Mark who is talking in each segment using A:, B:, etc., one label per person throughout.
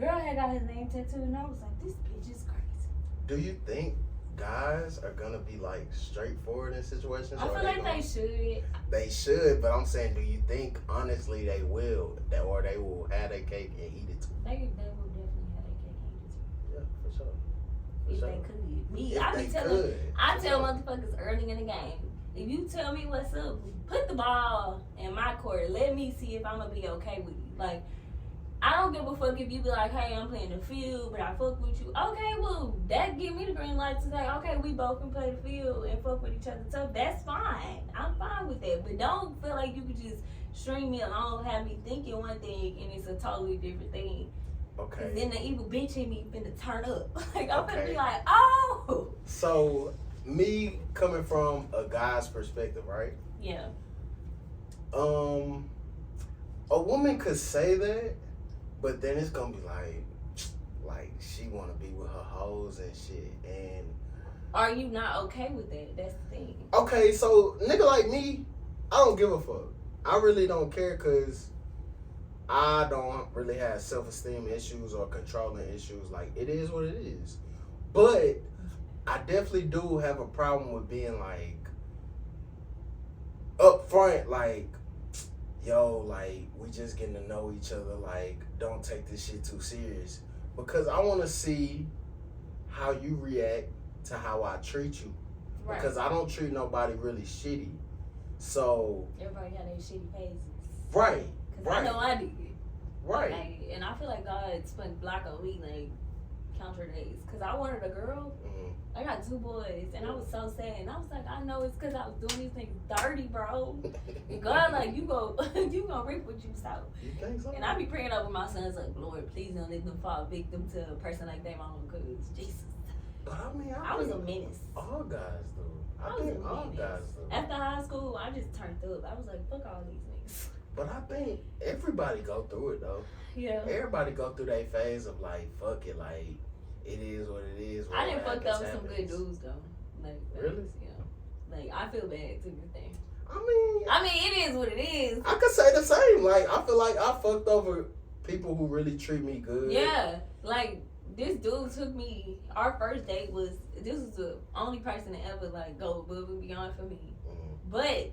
A: girl had got his name tattooed, and I was like, this bitch is crazy.
B: Do you think guys are gonna be like straightforward in situations?
A: I feel like they should.
B: They should, but I'm saying, do you think honestly they will, or they will have their cake and eat it too?
A: They will definitely have their cake and eat it too.
B: Yeah, for sure.
A: If they could. Me,
B: If
A: I
B: they
A: be telling,
B: could.
A: I tell motherfuckers early in the game, if you tell me what's up, put the ball in my court. Let me see if I'm gonna be okay with you. Like, I don't give a fuck if you be like, hey, I'm playing the field, but I fuck with you. Okay, well, that give me the green light to say, okay, we both can play the field and fuck with each other tough. That's fine. I'm fine with that. But don't feel like you could just string me along, have me thinking one thing, and it's a totally different thing.
B: Okay.
A: Cause then the evil bitch in me finna turn up. Like, I'm finna
B: Okay.
A: be like, oh.
B: So, me coming from a guy's perspective, right?
A: Yeah.
B: A woman could say that, but then it's gonna be like she wanna be with her hoes and shit. And
A: Are you not okay with that? That's the thing.
B: okay, so nigga like me, I don't give a fuck. I really don't care, cause I don't really have self-esteem issues or controlling issues. Like, it is what it is. But I definitely do have a problem with being like up front, like, yo, like, we just getting to know each other, like, don't take this shit too serious. Because I want to see how you react to how I treat you.
A: Right.
B: Because I don't treat nobody really shitty. So.
A: Everybody got their shitty phases.
B: Right.
A: Cause
B: Right.
A: I know I did.
B: Right.
A: Like, and I feel like God spent black on me, like, counter days. Cause I wanted a girl.
B: Mm-hmm.
A: I got 2 boys, and I was so sad. And I was like, I know it's cause I was doing these things dirty, bro. And God, like, you gonna reap what you sow.
B: You think so?
A: And I be praying over my sons, like, Lord, please don't let them fall victim to a person like their mama, cause Jesus.
B: But I mean,
A: I was a menace.
B: All guys do.
A: I was
B: think
A: a
B: all
A: menace.
B: guys do.
A: After high school, I just turned up. I was like, fuck all these niggas.
B: But I think everybody go through it though.
A: Yeah.
B: Everybody go through that phase of like, fuck it, like, it is what it is.
A: I didn't fuck
B: happens,
A: up with some good
B: happens.
A: dudes though. Like,
B: Really?
A: Yeah. Like, I feel bad to this thing.
B: I mean,
A: it is what it is.
B: I could say the same. Like, I feel like I fucked over people who really treat me good.
A: Yeah. Like, this dude took me, our first date was, this was the only person to ever, like, go above and beyond for me.
B: Mm-hmm.
A: But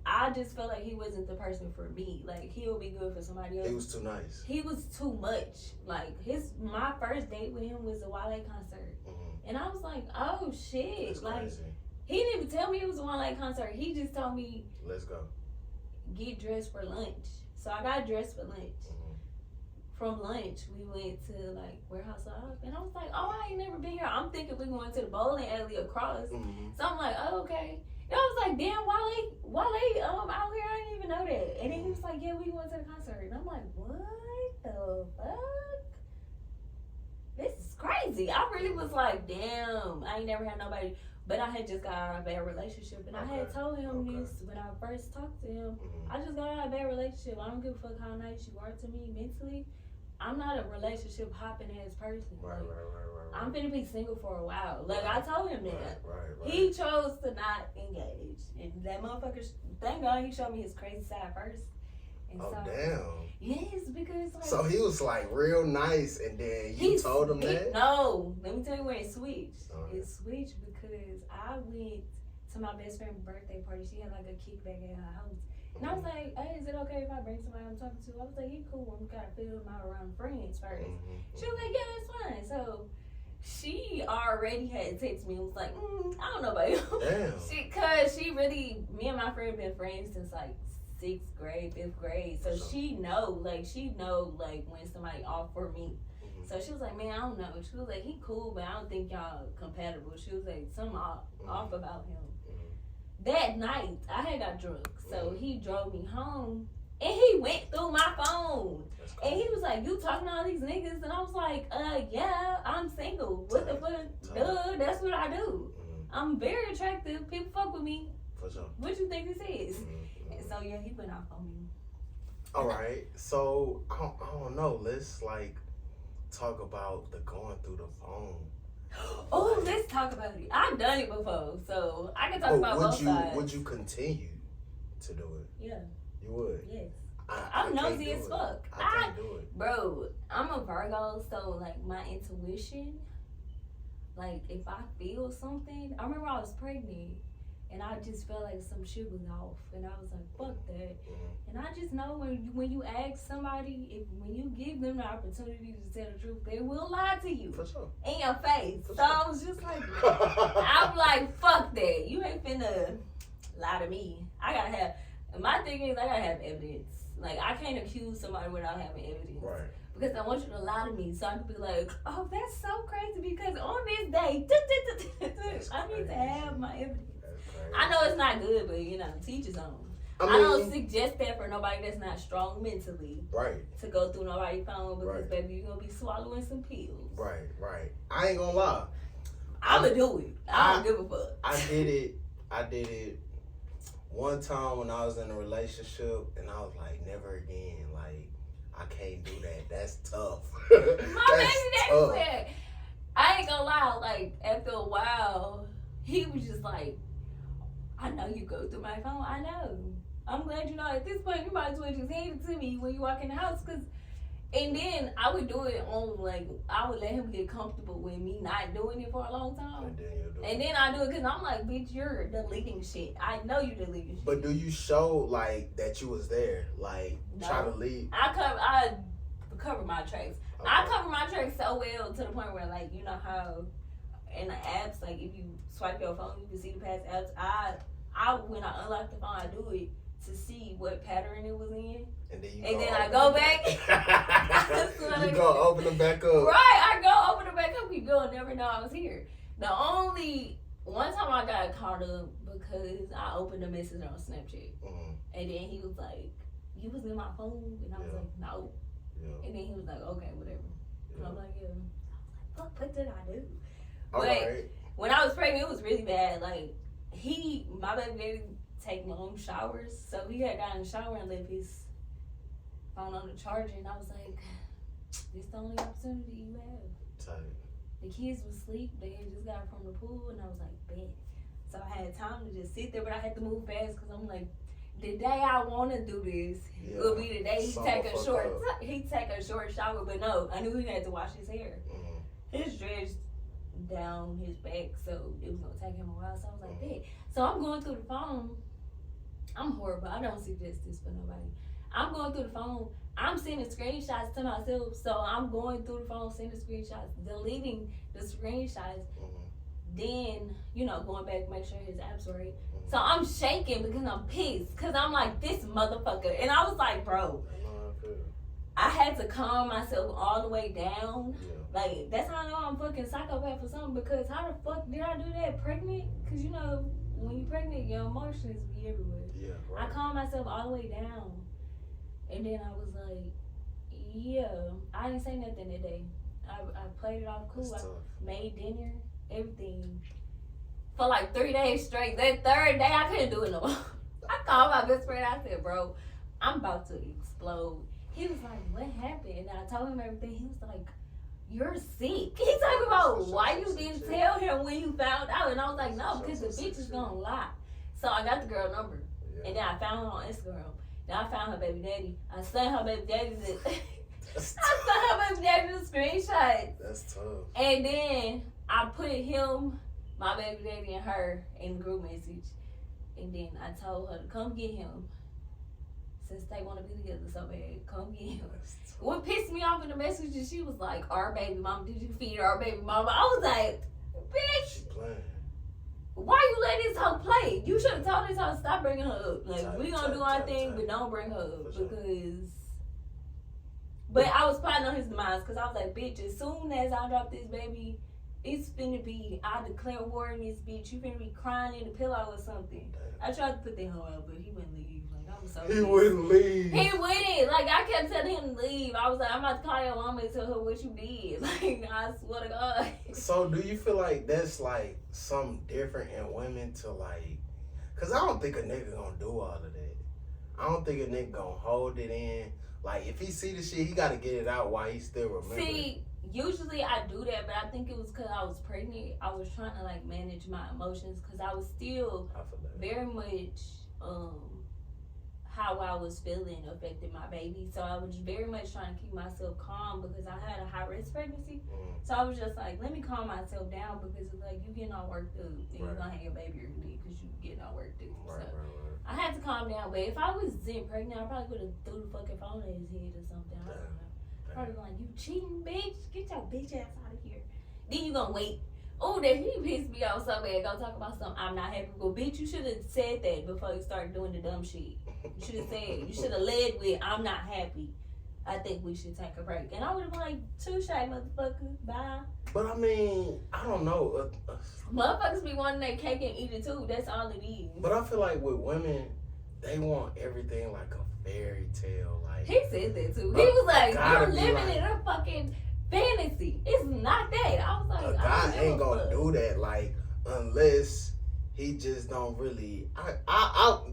A: I just felt like he wasn't the person for me. Like, he'll be good for somebody else.
B: He was too nice.
A: He was too much. Like, my first date with him was a Wale concert.
B: Mm-hmm.
A: And I was like, oh, shit.
B: That's
A: Like,
B: crazy.
A: he didn't even tell me it was a Wale concert. He just told me,
B: Let's go.
A: get dressed for lunch. So I got dressed for lunch.
B: Mm-hmm.
A: From lunch, we went to, like, Warehouse Live. And I was like, oh, I ain't never been here. I'm thinking we going to the bowling alley across.
B: Mm-hmm.
A: So I'm like, oh, okay. And I was like, damn, Wale, out here, I didn't even know that. And then he was like, yeah, we went to the concert. And I'm like, what the fuck? This is crazy. I really was like, damn, I ain't never had nobody. But I had just got out of a bad relationship. And I had told him this when I first talked to him.
B: Mm-hmm.
A: I just got out of a bad relationship. I don't give a fuck how nice you are to me mentally. I'm not a relationship hopping ass person.
B: Right.
A: I'm finna be single for a while. Like, I told him that.
B: Right.
A: He chose to not engage. And that motherfucker, thank God he showed me his crazy side first. And
B: Oh,
A: so,
B: damn.
A: yes, because, like.
B: So he was like real nice, and then you told him that?
A: No, let me tell you where it switched.
B: Right.
A: It switched because I went to my best friend's birthday party. She had like a kickback at her house. And I was like, hey, is it okay if I bring somebody I'm talking to? I was like, he cool. I'm gotta feel him out around friends first.
B: Mm-hmm.
A: She was like, yeah, that's fine. So she already had texted me and was like, I don't know about you.
B: Damn.
A: Cause she really, me and my friend been friends since like 6th grade, 5th grade. So she know like when somebody off for me.
B: Mm-hmm.
A: So she was like, man, I don't know. She was like, he cool, but I don't think y'all compatible. She was like, something off about him. That night, I had got drunk, so he drove me home, and he went through my phone, and he was like, you talking to all these niggas? And I was like, yeah, I'm single. What the fuck? Duh, that's what I do. I'm very attractive. People fuck with me.
B: For sure.
A: What you think this is? And so, yeah, he went off on me.
B: All right, so, I don't know, let's, like, talk about the going through the phone.
A: Oh, let's talk about it. I've done it before, so I can talk about both sides.
B: Would you continue to do it?
A: Yeah.
B: You would?
A: Yes. I'm nosy as fuck.
B: I can't do it.
A: Bro, I'm a Virgo, so like my intuition, like if I feel something, I remember I was pregnant and I just felt like some shit was off, and I was like, fuck that. And I just know when you ask somebody, when you give them the opportunity to tell the truth, they will lie to you.
B: For sure.
A: In your face.
B: For
A: So I was just like, I'm like, fuck that. You ain't finna lie to me. I gotta have, my thing is I gotta have evidence. Like, I can't accuse somebody without having evidence.
B: Right.
A: Because I want you to lie to me so I can be like, oh, that's so crazy because on this day, I need to have my evidence. I know it's not good, but you know, teach his own. I don't suggest that for nobody that's not strong mentally.
B: Right.
A: To go through nobody's phone because,
B: Right.
A: baby, you're going to be swallowing some pills.
B: Right. I ain't gonna lie.
A: I'ma do it. I don't give a fuck.
B: I did it one time when I was in a relationship, and I was like, never again. Like, I can't do that. That's tough.
A: My baby daddy said, I ain't gonna lie, like, after a while, he was just like, I know you go through my phone. I know. I'm glad you know at this point you might as well just hand it to me when you walk in the house. And then I would do it on, like, I would let him get comfortable with me not doing it for a long time. And then I do it because I'm like, bitch, you're deleting shit. I know you're deleting shit.
B: But do you show, like, that you was there? Like, no. Try to leave?
A: I cover my tracks. Okay. I cover my tracks so well to the point where, like, you know how in the apps, like, if you swipe your phone, you can see the past apps. I when I unlock the phone, I do it to see what pattern it was in. And then I go back.
B: You go open them back up.
A: Right, I go open them back up. You go never know I was here. The only one time I got caught up because I opened a message on Snapchat. Mm-hmm. And then he was like, you was in my phone? And I was like, no. Yeah. And then he was like, okay, whatever. Yeah. And I was like, yeah. I was like, fuck, what did I do? But when I was pregnant, it was really bad. Like, my baby daddy take long showers. So he had gotten in the shower and left his phone on the charger. And I was like, this the only opportunity you have.
B: Tight.
A: The kids was asleep. They had just got from the pool. And I was like, bet. So I had time to just sit there. But I had to move fast because I'm like, the day I want to do this will be the day he take a short shower. But no, I knew he had to wash his hair. Mm-hmm. His dress down his back, so it was gonna take him a while. So I was like, hey. So I'm going through the phone. I'm horrible. I don't suggest this for nobody. I'm going through the phone. I'm sending screenshots to myself. So I'm going through the phone, sending screenshots, deleting the screenshots. Mm-hmm. Then, going back, make sure his app's right. Mm-hmm. So I'm shaking because I'm pissed. Because I'm like, this motherfucker. And I was like, bro, I had to calm myself all the way down. Yeah. Like, that's how I know I'm fucking psychopath or something, because how the fuck did I do that pregnant? Because, when you're pregnant, your emotions be everywhere. Yeah, right. I calmed myself all the way down. And then I was like, yeah, I didn't say nothing that day. I played it off cool. I made dinner, everything. For like 3 days straight. That third day, I couldn't do it no more. I called my best friend. I said, bro, I'm about to explode. He was like, what happened? And I told him everything. He was like, you're sick. He talking about why you didn't tell him when you found out. And I was like, no, because the bitch is gonna lie. So I got the girl number. Yeah. And then I found her on Instagram. Then I found her baby daddy. I sent her baby daddy the screenshot.
B: That's tough.
A: And then I put him, my baby daddy, and her in the group message. And then I told her to come get him. Since they want to be together so bad, come get him. What pissed me off in the message is she was like, our baby mama, did you feed our baby mama? I was like, bitch,
B: she playing.
A: Why you let this hoe play? You should have told this hoe to stop bringing her up. Like, we gonna do our thing, but don't bring her up. Because, but I was plotting on his demise, because I was like, bitch, as soon as I drop this baby, it's finna be, I declare war on this bitch. You finna be crying in the pillow or something. I tried to put that hoe out, but he wouldn't leave.
B: He wouldn't leave.
A: He wouldn't. Like, I kept telling him to leave. I was like, I'm about to call your mama and tell her what you did. Like, I swear to God.
B: So, do you feel like that's, like, something different in women to, like... Because I don't think a nigga gonna do all of that. I don't think a nigga gonna hold it in. Like, if he see the shit, he gotta get it out while he still remembering.
A: See, usually I do that, but I think it was because I was pregnant. I was trying to, like, manage my emotions because I was still very much... how I was feeling affected my baby. So I was very much trying to keep myself calm because I had a high risk pregnancy. So I was just like, let me calm myself down because it's like you getting all worked up and you're gonna have your baby early because you getting all worked up. So I had to calm down. But if I wasn't pregnant, I probably would have threw the fucking phone at his head or something. I don't know. Probably like, you cheating bitch, get your bitch ass out of here. Then you gonna wait. Oh, that he pissed me off so bad. Go talk about something I'm not happy with. Bitch, you should have said that before you started doing the dumb shit. You should have said, you should have led with, I'm not happy. I think we should take a break. And I would have been like, touche, motherfucker. Bye.
B: But I mean, I don't know.
A: Motherfuckers be wanting that cake and eat it too. That's all it is.
B: But I feel like with women, they want everything like a fairy tale. Like
A: he said that too. He was like, you're living in a fucking fantasy. It's not that. I was like,
B: a guy ain't gonna do that, like, unless he just don't really.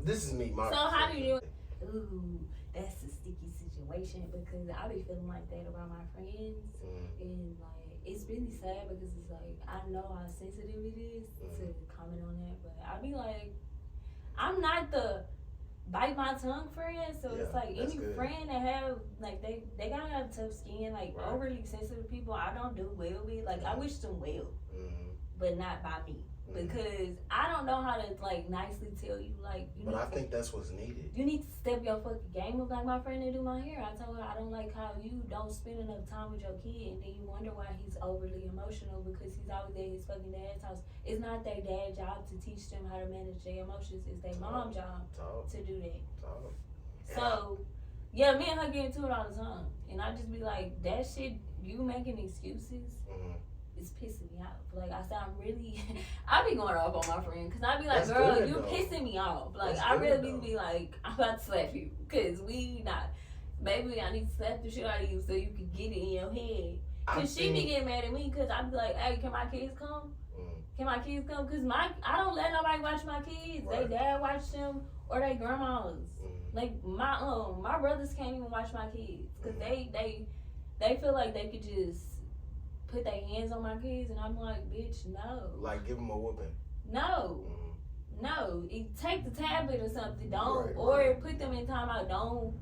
B: This is me.
A: So how do you? Ooh, that's a sticky situation because I be feeling like that about my friends, and like it's really sad because it's like I know how sensitive it is to comment on that, but I be like, I'm not the bite my tongue friend, so it's like any friend that have like they gotta have tough skin, like overly sensitive people I don't do well with. Like I wish them well, but not by me. Because I don't know how to like nicely tell you like.
B: But I think that's what's needed.
A: You need to step your fucking game up like my friend that do my hair. I told her I don't like how you don't spend enough time with your kid, and then you wonder why he's overly emotional because he's always at his fucking dad's house. It's not their dad's job to teach them how to manage their emotions. It's their mom's job to do that. So yeah, me and her get into it all the time, and I just be like, that shit. You making excuses. It's pissing me off. Like I said, I be going off on my friend because I be like, girl, you pissing me off. Like I really be like, I'm about to slap you because we not. Maybe I need to slap the shit out of you so you can get it in your head. Cause she be getting mad at me because I be like, hey, can my kids come? Can my kids come? Cause I don't let nobody watch my kids. They dad watch them or they grandmas. Like my brothers can't even watch my kids because they feel like they could just put their hands on my kids, and I'm like, bitch, no.
B: Like, give them a whooping.
A: No. No. Take the tablet or something. Don't. Or put them in timeout. Don't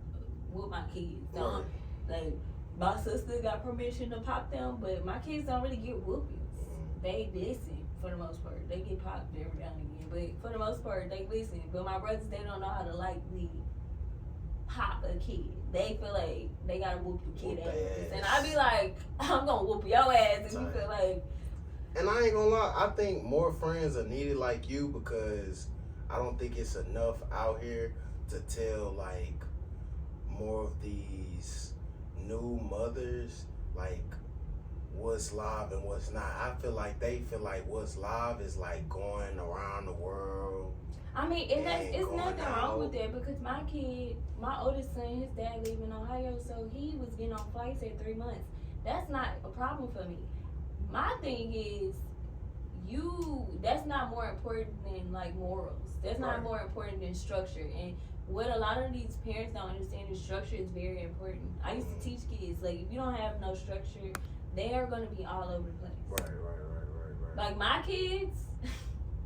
A: whoop my kids. Don't. Like, my sister got permission to pop them, but my kids don't really get whoopings. They listen, for the most part. They get popped every now and again, but for the most part, they listen. But my brothers, they don't know how to, like, pop a kid. They feel like they gotta whoop the kid ass. And I be like, I'm gonna whoop your ass if you feel like.
B: And I ain't gonna lie, I think more friends are needed like you because I don't think it's enough out here to tell like more of these new mothers like what's live and what's not. I feel like they feel like what's live is like going around the world.
A: I mean, it's nothing wrong with that because my kid, my oldest son, his dad live in Ohio, so he was getting on flights at 3 months. That's not a problem for me. My thing is, that's not more important than like morals. That's not more important than structure. And what a lot of these parents don't understand is structure is very important. I used to teach kids, like if you don't have no structure, they are going to be all over the place.
B: Right.
A: Like my kids,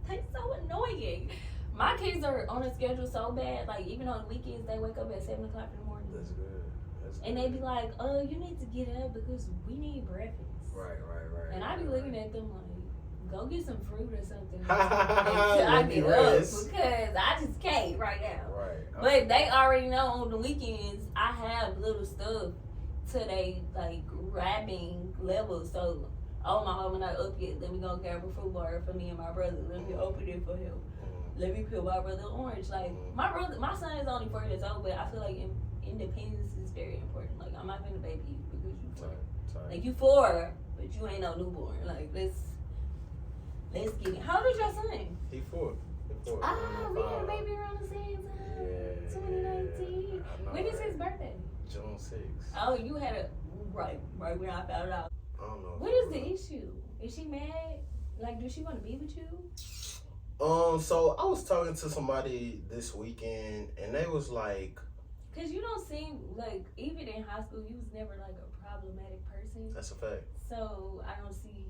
A: they're so annoying. My kids are on a schedule so bad, like even on weekends they wake up at 7 o'clock in the morning.
B: That's good.
A: And they be like, you need to get up because we need breakfast.
B: Right.
A: And I be looking at them like, go get some fruit or something.
B: Until
A: I get up because I just can't right now.
B: Right.
A: But they already know on the weekends I have little stuff to they like grabbing level. So, oh my mama not up yet. Let me go grab a fruit bar for me and my brother. Let me open it for him. Let me peel my brother orange. Like my son is only 4 years old, but I feel like independence is very important. Like I'm not gonna baby you because you 4. Like you 4, but you ain't no newborn. Like let's get it. How old is your son?
B: He 4.
A: Ah, we had a baby around the same time.
B: Yeah,
A: 2019. When is his birthday?
B: June 6th.
A: Oh, you had a right when I found out.
B: I don't know.
A: What is the issue? Is she mad? Like, does she want to be with you?
B: So I was talking to somebody this weekend, and they was like,
A: "Cause you don't seem like even in high school you was never like a problematic person."
B: That's a fact.
A: So I don't see.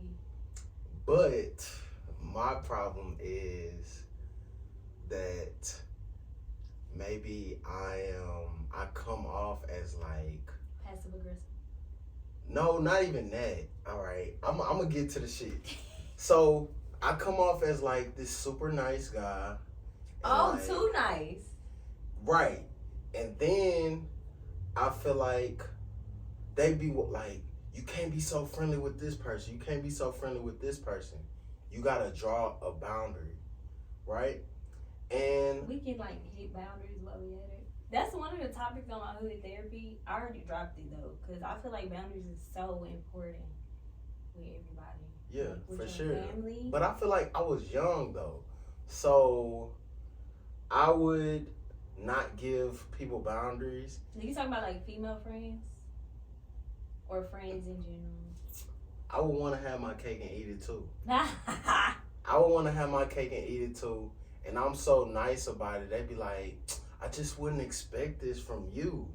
B: But my problem is that maybe I come off as like,
A: Passive aggressive.
B: no, not even that. All right, I'm gonna get to the shit. So I come off as like this super nice guy.
A: Oh,
B: like,
A: too nice.
B: Right, and then I feel like they be like, you can't be so friendly with this person. You can't be so friendly with this person. You gotta draw a boundary, right? And
A: we can like hit boundaries while we at it. That's one of the topics on my hood therapy. I already dropped it though, because I feel like boundaries is so important with everybody.
B: yeah,
A: like, with
B: for
A: your
B: sure.
A: family.
B: But I feel like I was young though, so I would not give people boundaries.
A: Are you talking about like female friends or friends in general?
B: I would want to have my cake and eat it too.
A: I
B: I would want to have my cake and eat it too. And I'm so nice about it. They'd be like, I just wouldn't expect this from you.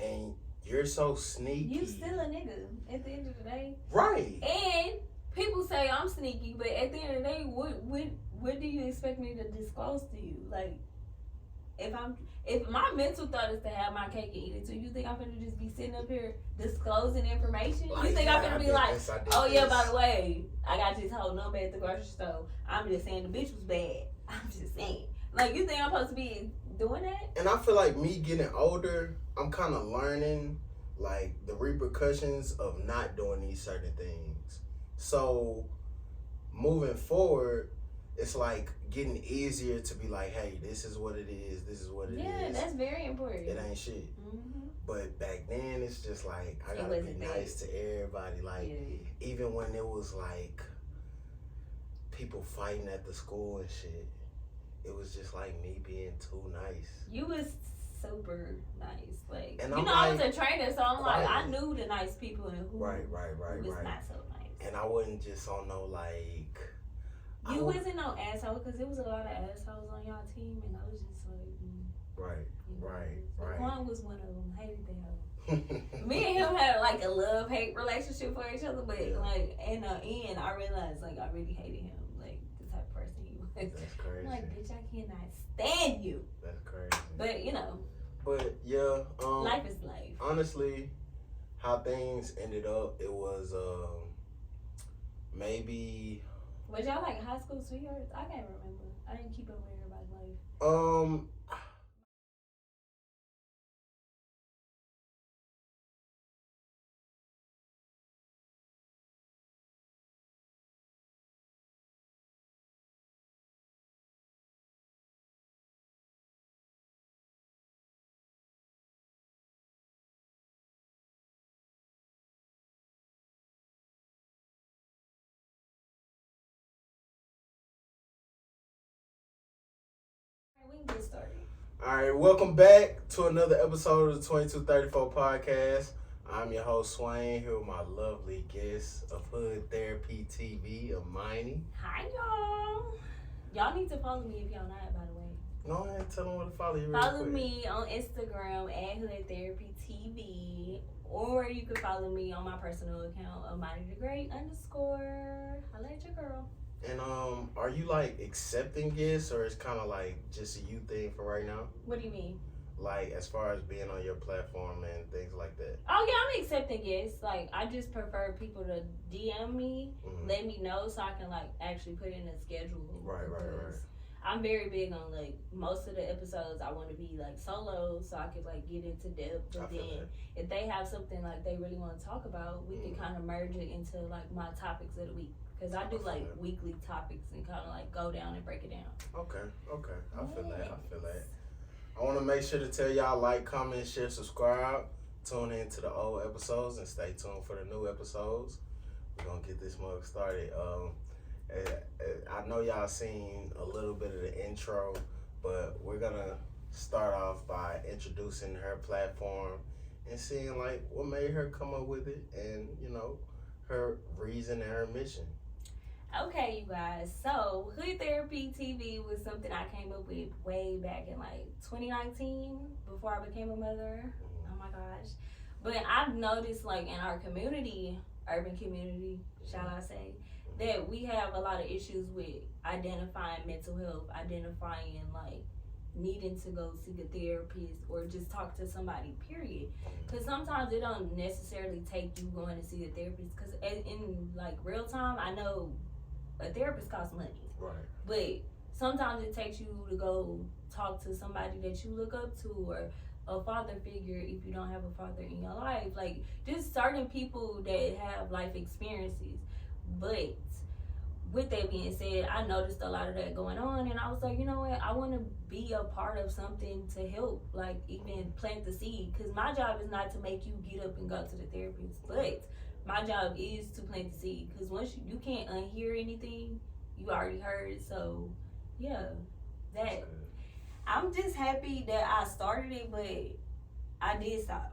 B: And you're so sneaky.
A: You still a nigga at the end of the day.
B: Right.
A: And people say I'm sneaky, but at the end of the day, what do you expect me to disclose to you? Like, if my mental thought is to have my cake and eat it too, you think I'm gonna just be sitting up here disclosing information?
B: Like,
A: You think I'm gonna be like,
B: this,
A: oh yeah, by the way, I got this whole number at the grocery store. I'm just saying the bitch was bad. I'm just saying. Like, you think I'm supposed to be doing that?
B: And I feel like me getting older, I'm kind of learning like the repercussions of not doing these certain things. So moving forward, it's like getting easier to be like, hey, this is what it is. This is what it is.
A: Yeah, that's very important.
B: It ain't shit.
A: Mm-hmm.
B: But back then, it's just like, I
A: It
B: gotta be
A: wasn't that.
B: nice to everybody. Like,
A: Yeah.
B: even when it was like people fighting at the school and shit, it was just like me being too nice.
A: You was super nice. Like,
B: And
A: you
B: I'm
A: know, I was
B: like,
A: a trainer, so I'm like, I
B: quietly.
A: knew the nice people and who
B: Right.
A: was not so nice.
B: And I wasn't just on no like.
A: You wasn't no asshole, because there was a lot of assholes on y'all team, and I was just like,
B: Right.
A: Juan was one of them. Hated that hoe. Me and him had like a love-hate relationship for each other, but like in the end, I realized like I really hated him, like the type of person he was.
B: That's crazy.
A: I'm like, bitch, I cannot stand you.
B: That's crazy.
A: But you know,
B: But yeah,
A: life is life.
B: honestly, how things ended up, it was maybe
A: Was y'all like high school sweethearts? I can't remember. I didn't keep up with everybody's life. We can get started.
B: all right, welcome back to another episode of the 2234 podcast. I'm your host Swain, here with my lovely guest of Hood Therapy TV, Amani.
A: Hi, y'all. Y'all need to follow me if y'all not, by the way.
B: Go ahead, tell them where to follow you real
A: Follow
B: quick.
A: me on Instagram at Hood Therapy TV, or you can follow me on my personal account, Amani the Great _ Holla at your girl.
B: And are you like accepting guests, or it's kind of like just a you thing for right now?
A: What do you mean?
B: Like as far as being on your platform and things like that.
A: Oh yeah, I'm accepting guests. Like, I just prefer people to DM me, let me know, so I can like actually put in a schedule.
B: Right.
A: I'm very big on like most of the episodes I want to be like solo, so I could like get into depth. But then if they have something like they really want to talk about, we can kind of merge it into like my topics of the week. Because I do like weekly topics and kind of like go down and break it down.
B: Okay. I feel that. I want to make sure to tell y'all like, comment, share, subscribe. Tune in to the old episodes and stay tuned for the new episodes. We're going to get this mug started. I know y'all seen a little bit of the intro, but we're going to start off by introducing her platform and seeing like what made her come up with it and, you know, her reason and her mission.
A: Okay, you guys. So, Hood Therapy TV was something I came up with way back in like 2019 before I became a mother. Oh my gosh. But I've noticed like in our community, urban community, shall I say, that we have a lot of issues with identifying mental health, identifying like needing to go see a therapist or just talk to somebody, period. Because sometimes it don't necessarily take you going to see a therapist. Because in like real time, I know a therapist costs money.
B: Right.
A: But sometimes it takes you to go talk to somebody that you look up to, or a father figure if you don't have a father in your life. Like, just certain people that have life experiences. But with that being said, I noticed a lot of that going on, and I was like, you know what, I want to be a part of something to help, like even plant the seed. Because my job is not to make you get up and go to the therapist, but my job is to plant the seed. Because once you can't unhear anything you already heard. So yeah, that I'm just happy that I started it, but I did stop.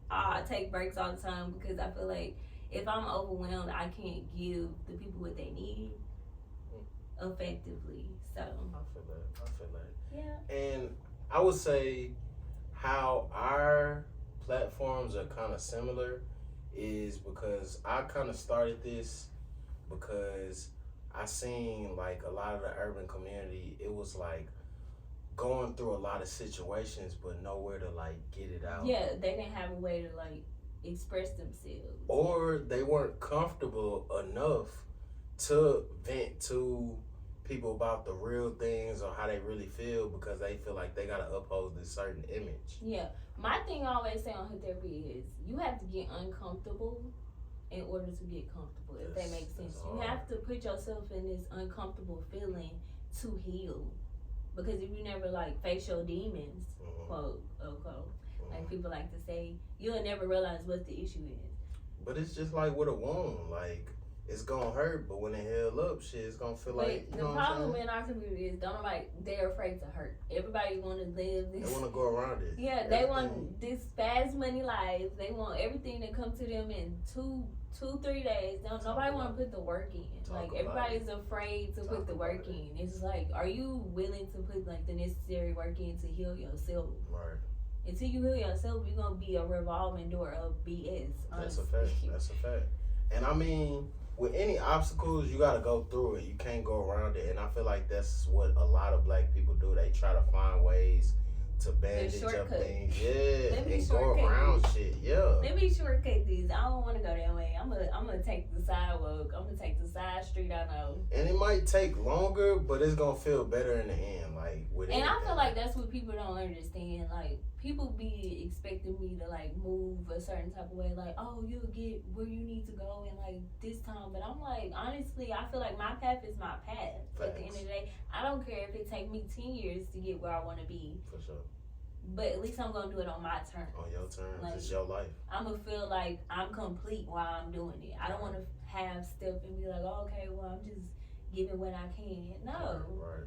A: I take breaks all the time because I feel like if I'm overwhelmed, I can't give the people what they need effectively. So
B: I feel that.
A: Yeah.
B: And I would say how our platforms are kind of similar is because I kind of started this because I seen like a lot of the urban community, it was like going through a lot of situations but nowhere to like get it out.
A: Yeah, they didn't have a way to like express themselves.
B: Or they weren't comfortable enough to vent to people about the real things or how they really feel because they feel like they gotta uphold this certain image.
A: Yeah. My thing I always say on her therapy is you have to get uncomfortable in order to get comfortable, if that makes sense. You have to put yourself in this uncomfortable feeling to heal. Because if you never like face your demons, quote unquote, like people like to say, you'll never realize what the issue is.
B: But it's just like with a wound, like it's gonna hurt, but when it heal up, shit, it's gonna feel like, you
A: the
B: know
A: problem in our community is don't nobody, they're afraid to hurt. Everybody want to live this.
B: They want to go around it.
A: Yeah, they want this fast money life. They want everything to come to them in 2-3 days. Nobody want to put the work in. Like everybody's afraid to put the work in. It's like, are you willing to put like the necessary work in to heal yourself?
B: Right.
A: Until you heal yourself, you're gonna be a revolving door of BS. Honestly.
B: That's a fact. And I mean, with any obstacles, you gotta go through it. You can't go around it. And I feel like that's what a lot of black people do. They try to find ways to bandage up things. Yeah. And go around shit. Yeah.
A: Let me shortcut these. I don't want to go that way. I'm gonna take the sidewalk. I'm gonna take the side street I know.
B: And it might take longer, but it's gonna feel better in the end. Like with
A: And I feel like that's what people don't understand. Like people be expecting me to like move a certain type of way. Like, oh, you'll get where you need to go in like this time. But I'm like, honestly, I feel like my path is my path.
B: Facts.
A: At the end of the day, I don't care if it take me 10 years to get where I want to be.
B: For sure.
A: But at least I'm gonna do it on my terms.
B: On your terms,
A: like,
B: it's your life. I'm
A: gonna feel like I'm complete while I'm doing it. I don't want to have stuff and be like, oh, okay, well, I'm just giving what I can. No.
B: Right.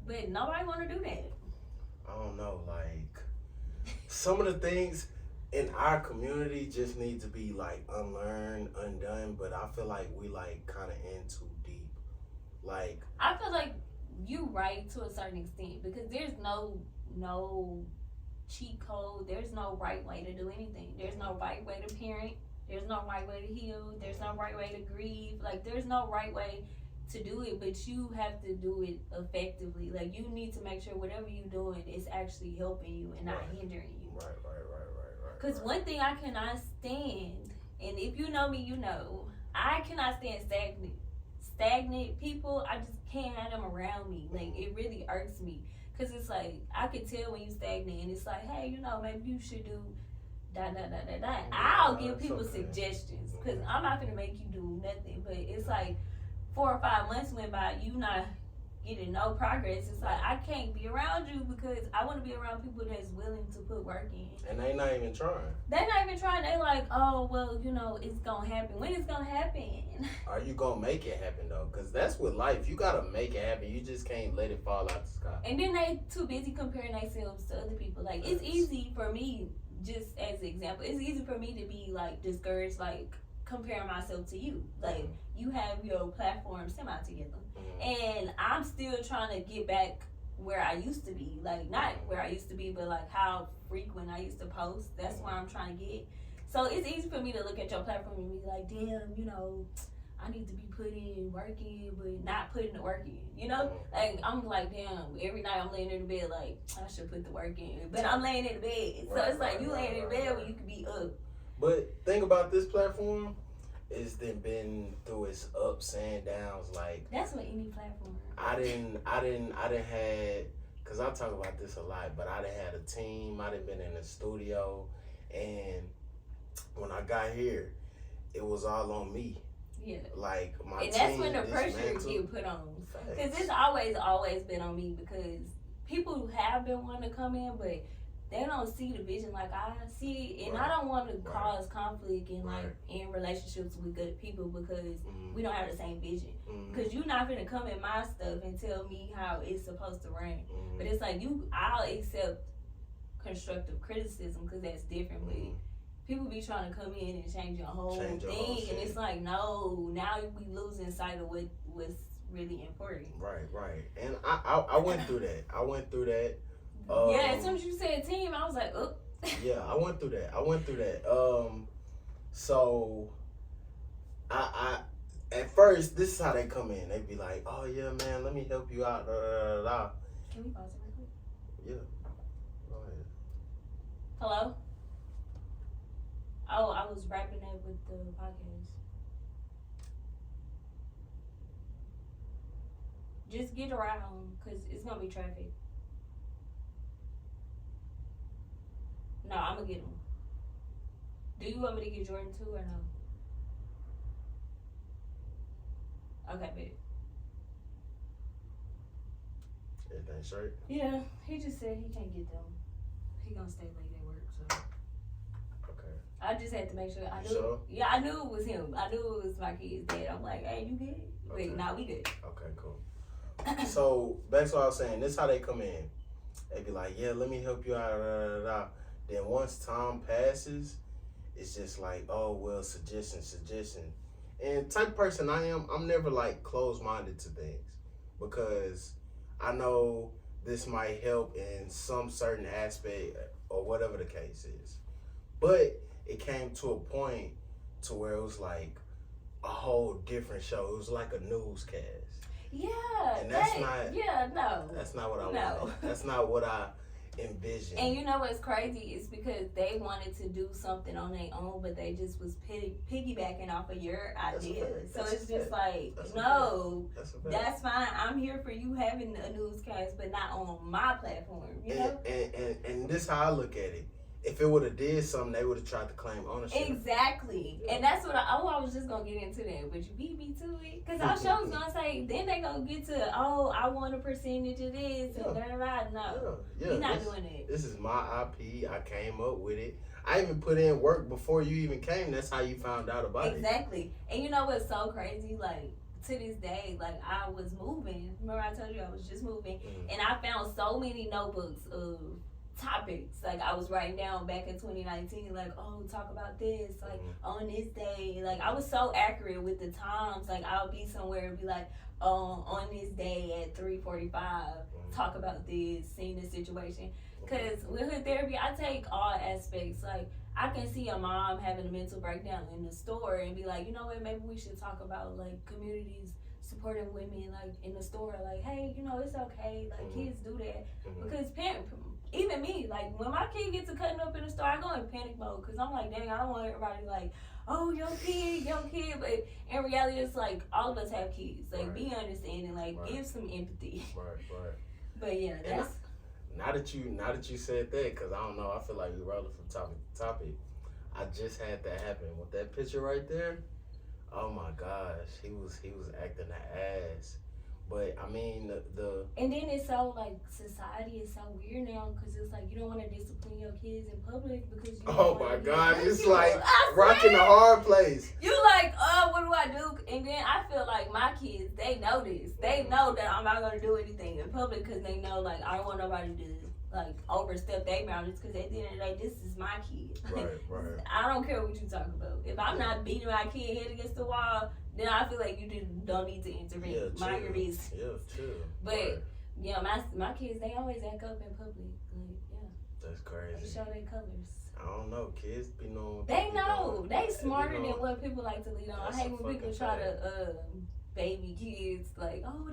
A: But nobody want to do that.
B: I don't know, like some of the things in our community just need to be like unlearned, undone. But I feel like we like kind of in too deep. Like
A: I feel like you right to a certain extent because there's no cheat code. There's no right way to do anything. There's no right way to parent. There's no right way to heal. There's no right way to grieve. Like there's no right way to do it, but you have to do it effectively. Like you need to make sure whatever you're doing is actually helping you and not hindering you.
B: Right.
A: Because one thing I cannot stand, and if you know me, you know, I cannot stand stagnant people. I just can't have them around me. Like it really irks me. Cause it's like I can tell when you stagnant, and it's like, hey, you know, maybe you should do da. I'll give people suggestions, cause I'm not gonna make you do nothing. But it's like 4 or 5 months went by, you not getting no progress. It's like I can't be around you because I want to be around people that's willing to put work in.
B: And they not even trying.
A: They're not even trying. They like, oh well, you know, it's gonna happen. When it's gonna happen?
B: Are you gonna make it happen though? Cause that's with life. You gotta make it happen. You just can't let it fall out the sky.
A: And then they too busy comparing themselves to other people. Like it's easy for me, just as an example, it's easy for me to be like discouraged, like comparing myself to you. Like you have your platform semi together, and I'm still trying to get back where I used to be. Like not where I used to be, but like how frequent I used to post. That's where I'm trying to get. So it's easy for me to look at your platform and be like, damn, you know, I need to be putting work in, but not putting the work in. You know, like I'm like, damn. Every night I'm laying in the bed, like I should put the work in, but I'm laying in the bed, so it's like you laying in the bed when you could be up.
B: But think about this platform. It's been through its ups and downs. Like
A: that's what any platform.
B: I didn't had, cause I talk about this a lot, but I done had a team. I done been in the studio, and when I got here, it was all on me.
A: Yeah.
B: Like my team.
A: And that's when the pressure get put on. Cause it's always been on me because people have been wanting to come in, but they don't see the vision like I see it, and I don't want to cause conflict in like in relationships with good people because we don't have the same vision. Because you're not gonna come in my stuff and tell me how it's supposed to run. But it's like I'll accept constructive criticism because that's different. But people be trying to come in and change your whole thing, and it's like no, now we losing sight of what's really important.
B: Right. And I went through that.
A: Yeah, as soon as you said team, I was like, oh.
B: Yeah, I went through that. So I at first, this is how they come in. They be like, oh yeah, man, let me help you out.
A: Can we pause it real quick?
B: Yeah. Go ahead.
A: Hello? Oh, I was wrapping up with the podcast. Just get around, because it's going to be traffic. No, I'm going to get him. Do you want me to get Jordan too or no? Okay, babe.
B: Everything straight?
A: Yeah, he just said he can't get them. He gonna stay late at work, so.
B: Okay.
A: I just had to make sure. I knew.
B: Sure?
A: Yeah, I knew it was him. I knew it was my kid's dad. I'm like, hey, you good?
B: Okay.
A: Wait, nah, we good.
B: Okay, cool. So back to what I was saying. This is how they come in. They be like, yeah, let me help you out. Then once time passes, it's just like, oh well, suggestion. And type of person I am, I'm never like closed-minded to things because I know this might help in some certain aspect or whatever the case is. But it came to a point to where it was like a whole different show. It was like a newscast.
A: Yeah.
B: And that's not.
A: Yeah, no.
B: That's not what I wanted. That's not what I envisioned.
A: And you know what's crazy is because they wanted to do something on their own, but they just was piggybacking off of your idea. So it's just like, no, that's fine. I'm here for you having a newscast, but not on my platform. You know?
B: And this is how I look at it. If it would have did something, they would have tried to claim ownership.
A: Exactly. Yeah. And that's what I was just going to get into that. But you beat me to it. Because our show's going to say, then they going to get to, I want a percentage of this. And no.
B: Yeah.
A: You're not doing it.
B: This is my IP. I came up with it. I even put in work before you even came. That's how you found out about it.
A: Exactly. And you know what's so crazy? Like, to this day, like, I was moving. Remember I told you I was just moving. And I found so many notebooks of topics like I was writing down back in 2019, like, oh, talk about this, like on this day. Like I was so accurate with the times. Like I'll be somewhere and be like, on this day at 3:45, talk about this, seeing this situation. Because with her therapy, I take all aspects. Like I can see a mom having a mental breakdown in the store and be like, you know what, maybe we should talk about like communities supporting women like in the store. Like, hey, you know, it's okay. Like kids do that because even me, like, when my kid gets a cutting up in the store, I go in panic mode because I'm like, dang, I don't want everybody like, oh, your kid. But in reality, it's like, all of us have kids. Like, be understanding, like, give some empathy.
B: Right.
A: But, yeah, that's...
B: Now that you said that, because I don't know, I feel like we're rolling from topic to topic. I just had that happen. With that picture right there, oh, my gosh, he was acting the ass. But I mean the
A: and then it's so like society is so weird now because it's like you don't want to discipline your kids in public because you
B: oh my god, it's like rocking a hard place.
A: You like, what do I do? And then I feel like my kids, they know this. They know that I'm not gonna do anything in public because they know like I don't want nobody to like overstep their boundaries because at the end of the day, this is my kid.
B: Right.
A: I don't care what you talk about. If I'm not beating my kid head against the wall, then I feel like you don't need to intervene.
B: Yeah,
A: Mind your business.
B: Yeah, true.
A: But Yeah, my kids, they always act up in public. Like, yeah,
B: That's
A: they
B: crazy.
A: show their colors.
B: I don't know. Kids be knowing. What
A: They
B: be
A: know.
B: doing.
A: They
B: be
A: smarter than
B: knowing.
A: what people like to lead on.
B: That's
A: I hate
B: a
A: when people
B: fucking
A: try
B: fact.
A: to baby kids like, oh,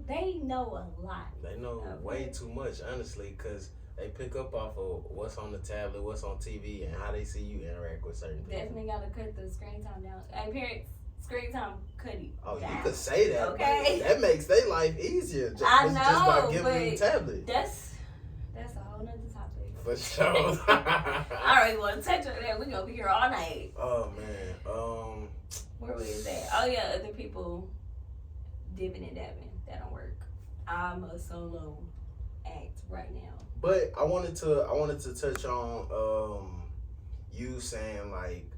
A: they know a lot.
B: They know
A: Okay.
B: way too much, honestly, because they pick up off of what's on the tablet, what's on TV, and how they see you interact with certain people.
A: Definitely gotta cut the screen time down. Hey, parents, screen time, cut it
B: Oh,
A: down.
B: you could say that.
A: Okay.
B: That makes their life easier.
A: I
B: Just by
A: know,
B: giving them the
A: but
B: tablet.
A: That's a whole nother topic.
B: For sure.
A: I already want to touch on that. We're gonna be here all night.
B: Oh man.
A: Where was that? Oh yeah, other people dipping and dabbing. That don't work. I'm a solo act right now.
B: But I wanted to touch on you saying like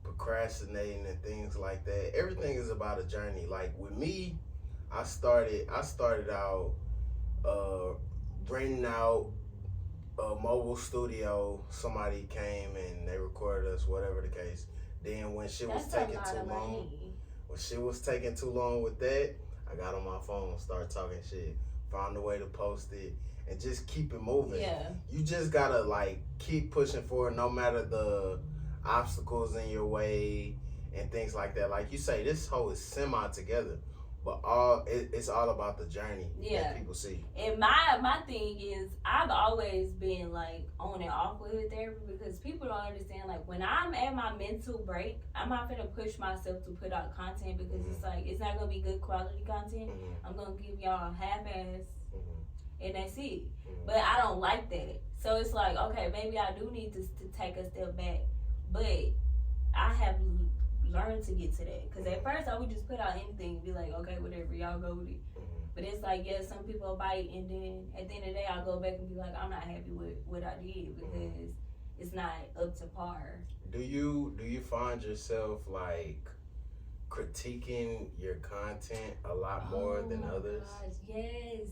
B: procrastinating and things like that. Everything is about a journey. Like with me, I started out renting out a mobile studio. Somebody came and they recorded us, whatever the case. Then when shit was
A: That's
B: taking
A: a lot
B: too
A: of
B: long,
A: money.
B: when shit was taking too long with that, I got on my phone, started talking shit, found a way to post it, and just keep it moving.
A: Yeah.
B: You just gotta like keep pushing forward, no matter the obstacles in your way and things like that. Like you say, this whole is semi together, but it's all about the journey that people see.
A: And my thing is, I've always been like on and off with therapy because people don't understand. Like when I'm at my mental break, I'm not gonna push myself to put out content because it's like it's not gonna be good quality content. I'm gonna give y'all half-ass, and that's it. But I don't like that. So it's like, okay, maybe I do need to take a step back, but I have learned to get to that. Because at first I would just put out anything and be like, okay, whatever, y'all go with it. But it's like, yeah, some people bite, and then at the end of the day, I'll go back and be like, I'm not happy with what I did because it's not up to par.
B: Do you find yourself like critiquing your content a lot more than others?
A: Gosh, yes.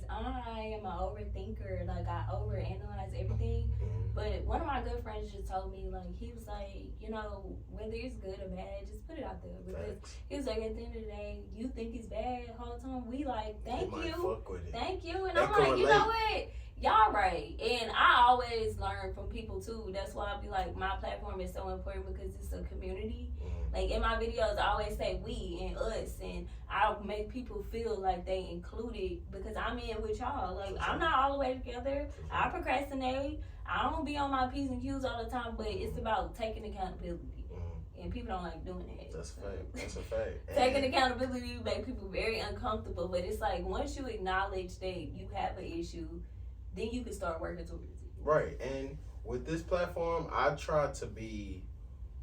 A: I am an overthinker. Like I overanalyze everything. But one of my good friends just told me, like, he was like, you know, whether it's good or bad, just put it out there. Because he was like, at the end of the day, you think it's bad the whole time. We like, thank you. Thank you. And I'm like, you know what? Y'all right. And I always learn from people too. That's why I be like, my platform is so important because it's a community. Like in my videos, I always say we and us, and I'll make people feel like they included because I'm in with y'all. Like I'm not all the way together. I procrastinate. I don't be on my P's and Q's all the time, but it's about taking accountability. And people don't like doing that.
B: That's a fact. That's a fact.
A: Taking accountability make people very uncomfortable, but it's like once you acknowledge that you have an issue, then you can start working towards it.
B: Right. And with this platform, I try to be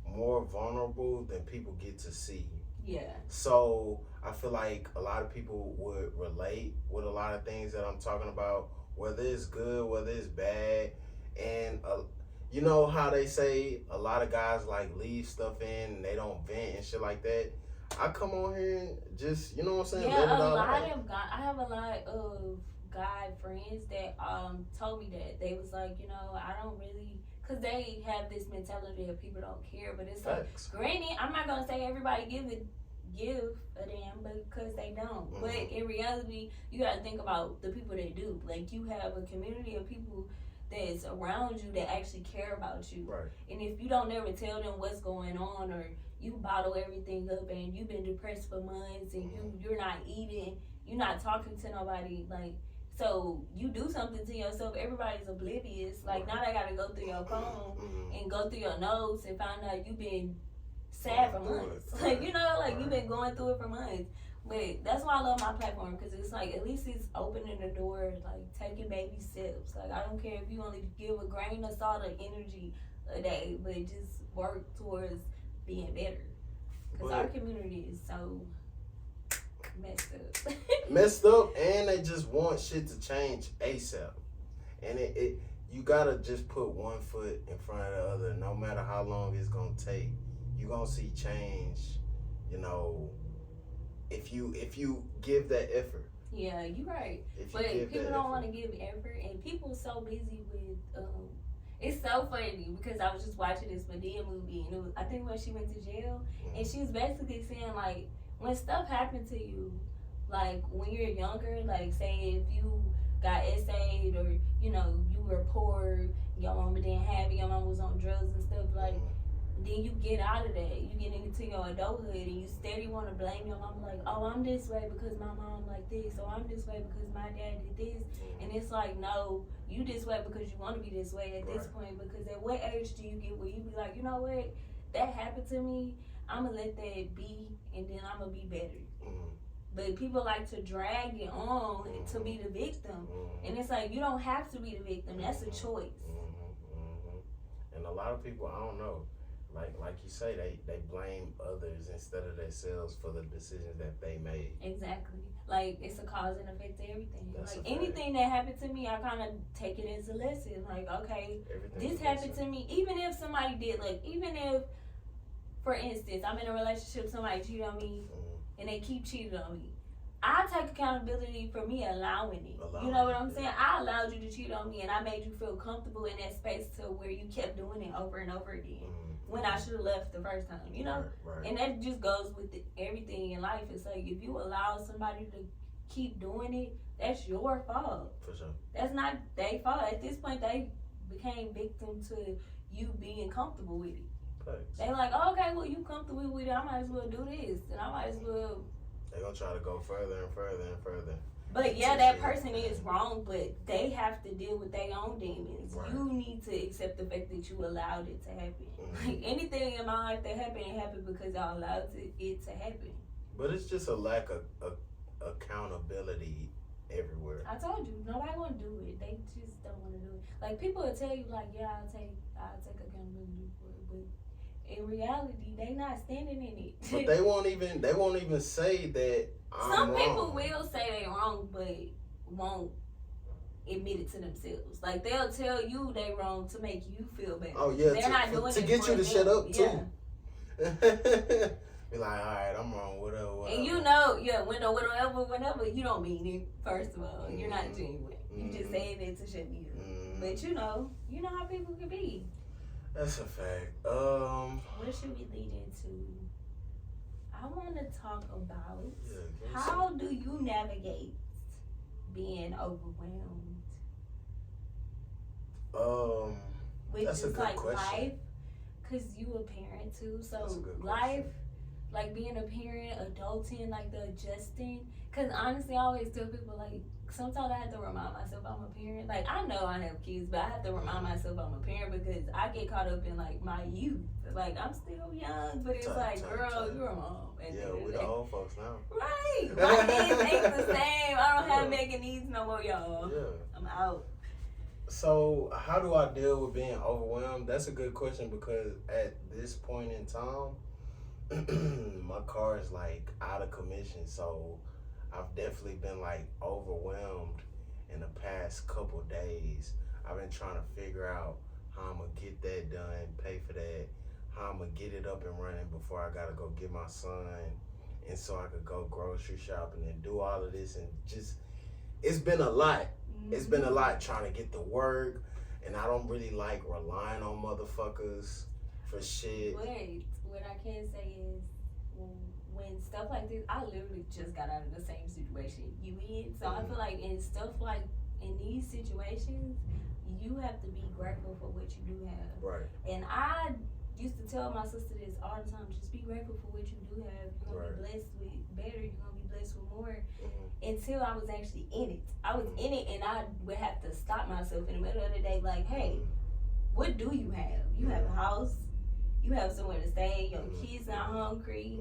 B: more vulnerable than people get to see.
A: Yeah.
B: So I feel like a lot of people would relate with a lot of things that I'm talking about, whether it's good, whether it's bad. And you know how they say a lot of guys like leave stuff in and they don't vent and shit like that. I come on here and just, you know what I'm saying?
A: Yeah, I have a lot of guy friends that told me that. They was like, you know, I don't really, because they have this mentality that people don't care, but it's like, granted, I'm not going to say everybody give a damn because they don't. But in reality, you got to think about the people that do. Like, you have a community of people that's around you that actually care about you.
B: Right.
A: And if you don't ever tell them what's going on, or you bottle everything up and you've been depressed for months and you're not eating, you're not talking to nobody, like, so you do something to yourself, everybody's oblivious. Like, now they got to go through your phone and go through your notes and find out you've been sad for months. Like, you know, like you've been going through it for months. But that's why I love my platform, because it's like, at least it's opening the door, like taking baby steps. Like, I don't care if you only give a grain of salt of energy a day, but just work towards being better. Because our community is so messed up. And they just want shit to change ASAP. And you gotta just put one foot in front of the other. No matter how long it's gonna take, you're gonna see change, you know, if you give that effort. Yeah, you're right. But people don't want to give effort, and people are so busy with it's so funny because I was just watching this Medea movie, and it was, I think when she went to jail, and she was basically saying, like, when stuff happened to you, Like when you're younger, like say if you got essayed or you know you were poor, your mama didn't have it, your mama was on drugs and stuff like. Then you get out of that. You get into your adulthood and you steady want to blame your mama like, oh, I'm this way because my mom like this, or I'm this way because my dad did this. And it's like, no, you this way because you want to be this way at this point. Because at what age do you get where you be like, you know what, that happened to me, I'm going to let that be and then I'm going to be better. But people like to drag it on to be the victim. And it's like, you don't have to be the victim. That's a choice.
B: And a lot of people, I don't know, like you say, they blame others instead of themselves for the decisions that they made.
A: Exactly. Like, it's a cause and effect to everything.
B: That's
A: like, anything that happened to me, I kind of take it as a lesson. Like, okay, this happened to me. Even if somebody did, like, even if, for instance, I'm in a relationship, somebody cheated on me, and they keep cheating on me. I take accountability for me allowing it. You know what I'm saying? I allowed you to cheat on me, and I made you feel comfortable in that space to where you kept doing it over and over again. When I should have left the first time, you know? And that just goes with everything in life. It's like, if you allow somebody to keep doing it, that's your fault.
B: For sure.
A: That's not their fault. At this point, they became victim to you being comfortable with it.
B: Thanks.
A: They like, oh, okay, well, you comfortable with it, I might as well do this. And I might as well...
B: They're going to try to go further and further and further.
A: But yeah, that person is wrong, but they have to deal with their own demons. You need to accept the fact that you allowed it to happen. Like, anything in my life that happened, it happened because I allowed it to happen.
B: But it's just a lack of accountability everywhere.
A: I told you, nobody want to do it. They just don't want to do it. Like, people will tell you, like, yeah, I'll take accountability for it, but in reality, they not standing in it.
B: But they won't even say that I'm
A: Some
B: wrong.
A: people will say they wrong, but won't admit it to themselves. Like, they'll tell you they wrong to make you feel better.
B: Oh yeah,
A: they're not doing
B: to
A: it
B: get
A: for
B: you to
A: them.
B: shut up too. Be like, all right, I'm wrong, whatever.
A: And you know, whenever, you don't mean it. First of all, you're not genuine. You just saying it to shut me up. But you know how people can be.
B: That's a fact.
A: What should we lead into? I want to talk about how do you navigate being overwhelmed? Which
B: that's a
A: is
B: good
A: like
B: question.
A: life, cause you a parent too. So
B: That's a good
A: life,
B: question.
A: like being a parent, adulting, like the adjusting. Cause honestly, I always tell people like sometimes I have to remind myself I'm a parent. Like I know I have kids, but I have to remind myself I'm a parent because I get caught up in like my youth. Like I'm still young, but it's girl, you're a mom.
B: Yeah, we the old folks now.
A: Right. My kids ain't the same. I don't have mega needs no more, y'all.
B: Yeah.
A: I'm out.
B: So how do I deal with being overwhelmed? That's a good question because at this point in time, my car is like out of commission. So I've definitely been like overwhelmed in the past couple days. I've been trying to figure out how I'm gonna get that done, pay for that, how I'm gonna get it up and running before I gotta go get my son, and so I could go grocery shopping and do all of this, and just it's been a lot. It's been a lot trying to get to work, and I don't really like relying on motherfuckers for shit.
A: Wait, what I can say is when stuff like this, I literally just got out of the same situation you in. So I feel like in stuff like in these situations, you have to be grateful for what you do have.
B: Right.
A: And I used to tell my sister this all the time, just be grateful for what you do have. You're going to be blessed with better. You're going to be blessed with more. Until I was actually in it. I was in it and I would have to stop myself in the middle of the day like, hey, what do you have? You have a house. You have somewhere to stay. Your kids not hungry.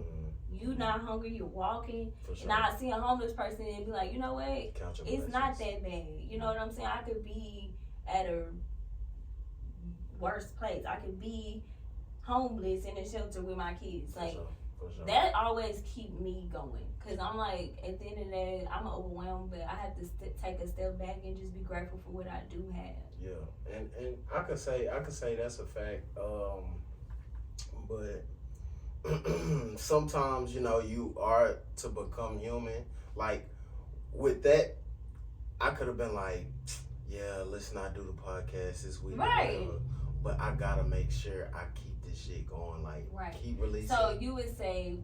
A: You not hungry. You're walking. Sure. And I see a homeless person and be like, you know what? It's not that bad. You know what I'm saying? I could be at a worse place. I could be homeless in a shelter with my kids. Like, for sure. That always keep me going. Because I'm like, at the end of the day, I'm overwhelmed, but I have to take a step back and just be grateful for what I do have.
B: Yeah, and I could say that's a fact. But sometimes, you are to become human. Like, with that, I could have been like, yeah, let's not do the podcast this week.
A: Right.
B: But I gotta make sure I keep this shit going. Like, keep releasing.
A: So you would say,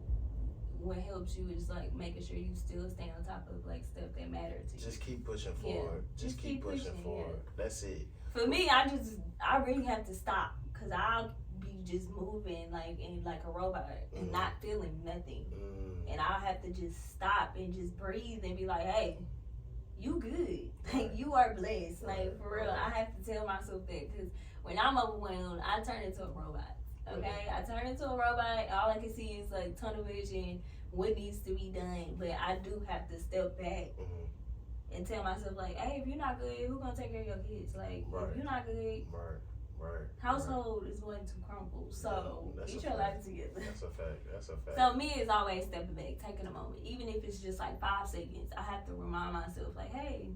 A: what helps you is like making sure you still stay on top of like stuff that matter to you.
B: Just keep pushing forward. Just keep pushing forward. Yeah. That's it.
A: For me, I really have to stop because I'll be just moving like a robot and not feeling nothing. And I'll have to just stop and just breathe and be like, hey, you good. Like, you are blessed. Like, for real, I have to tell myself that because when I'm overwhelmed, I turn into a robot. Okay? I turn into a robot. All I can see is like tunnel vision, what needs to be done. But I do have to step back and tell myself, like, hey, if you're not good, who's going to take care of your kids? Like, if you're not good, household is going to crumble. So, get your life together.
B: That's a fact.
A: So, me is always stepping back, taking a moment. Even if it's just like 5 seconds, I have to remind myself, like, hey,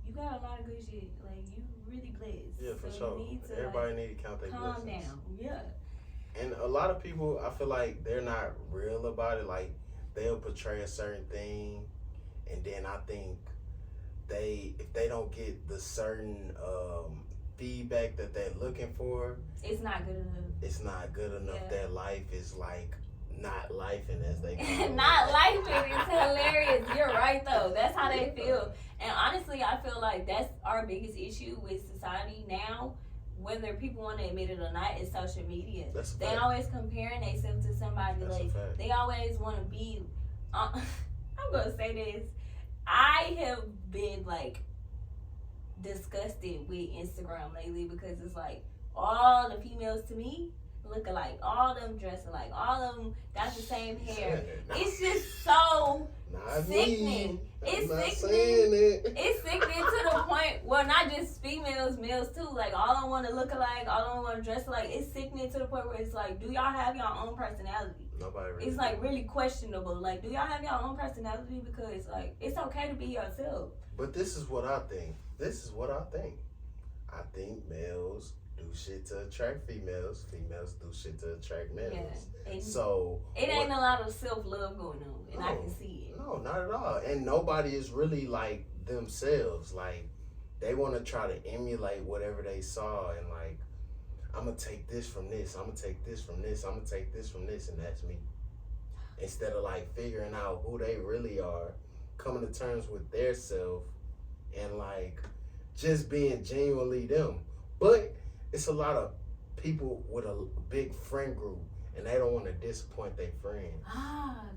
A: you got a lot of good shit. Like, you really blessed.
B: Yeah, for
A: so
B: sure. Everybody need to count their blessings.
A: Calm down. Yeah.
B: And a lot of people, I feel like they're not real about it. Like, they'll portray a certain thing, and then I think if they don't get the certain feedback that they're looking for,
A: it's not good enough.
B: It's not good enough. Yeah. Their life is like not lifing, as they call it.
A: Not lifing. It's hilarious. You're right though. That's how they feel. And honestly, I feel like that's our biggest issue with society now. Whether people want to admit it or not, is social media. They always comparing themselves to somebody. That's like they always want to be. I'm gonna say this. I have been like disgusted with Instagram lately because it's like all the females to me look alike, all them dressing like, all of them got the same hair. It's just so sickening. It's sickening. It's sickening to the point where not just females, males too. Like all of them want to look alike, all of them want to dress alike. It's sickening to the point where it's like, do y'all have your own personality?
B: Nobody really.
A: It's like really questionable. Like, do y'all have your own personality? Because like it's okay to be yourself.
B: But this is what I think. I think males do shit to attract females. Females do shit to attract males. Yeah. So
A: it ain't a lot of self-love going on, and I can see it.
B: No, not at all. And nobody is really like themselves. Like they want to try to emulate whatever they saw, and like I'm gonna take this from this. I'm gonna take this from this. I'm gonna take this from this, and that's me. Instead of like figuring out who they really are, coming to terms with their self, and like just being genuinely them. But it's a lot of people with a big friend group, and they don't want to disappoint their friends.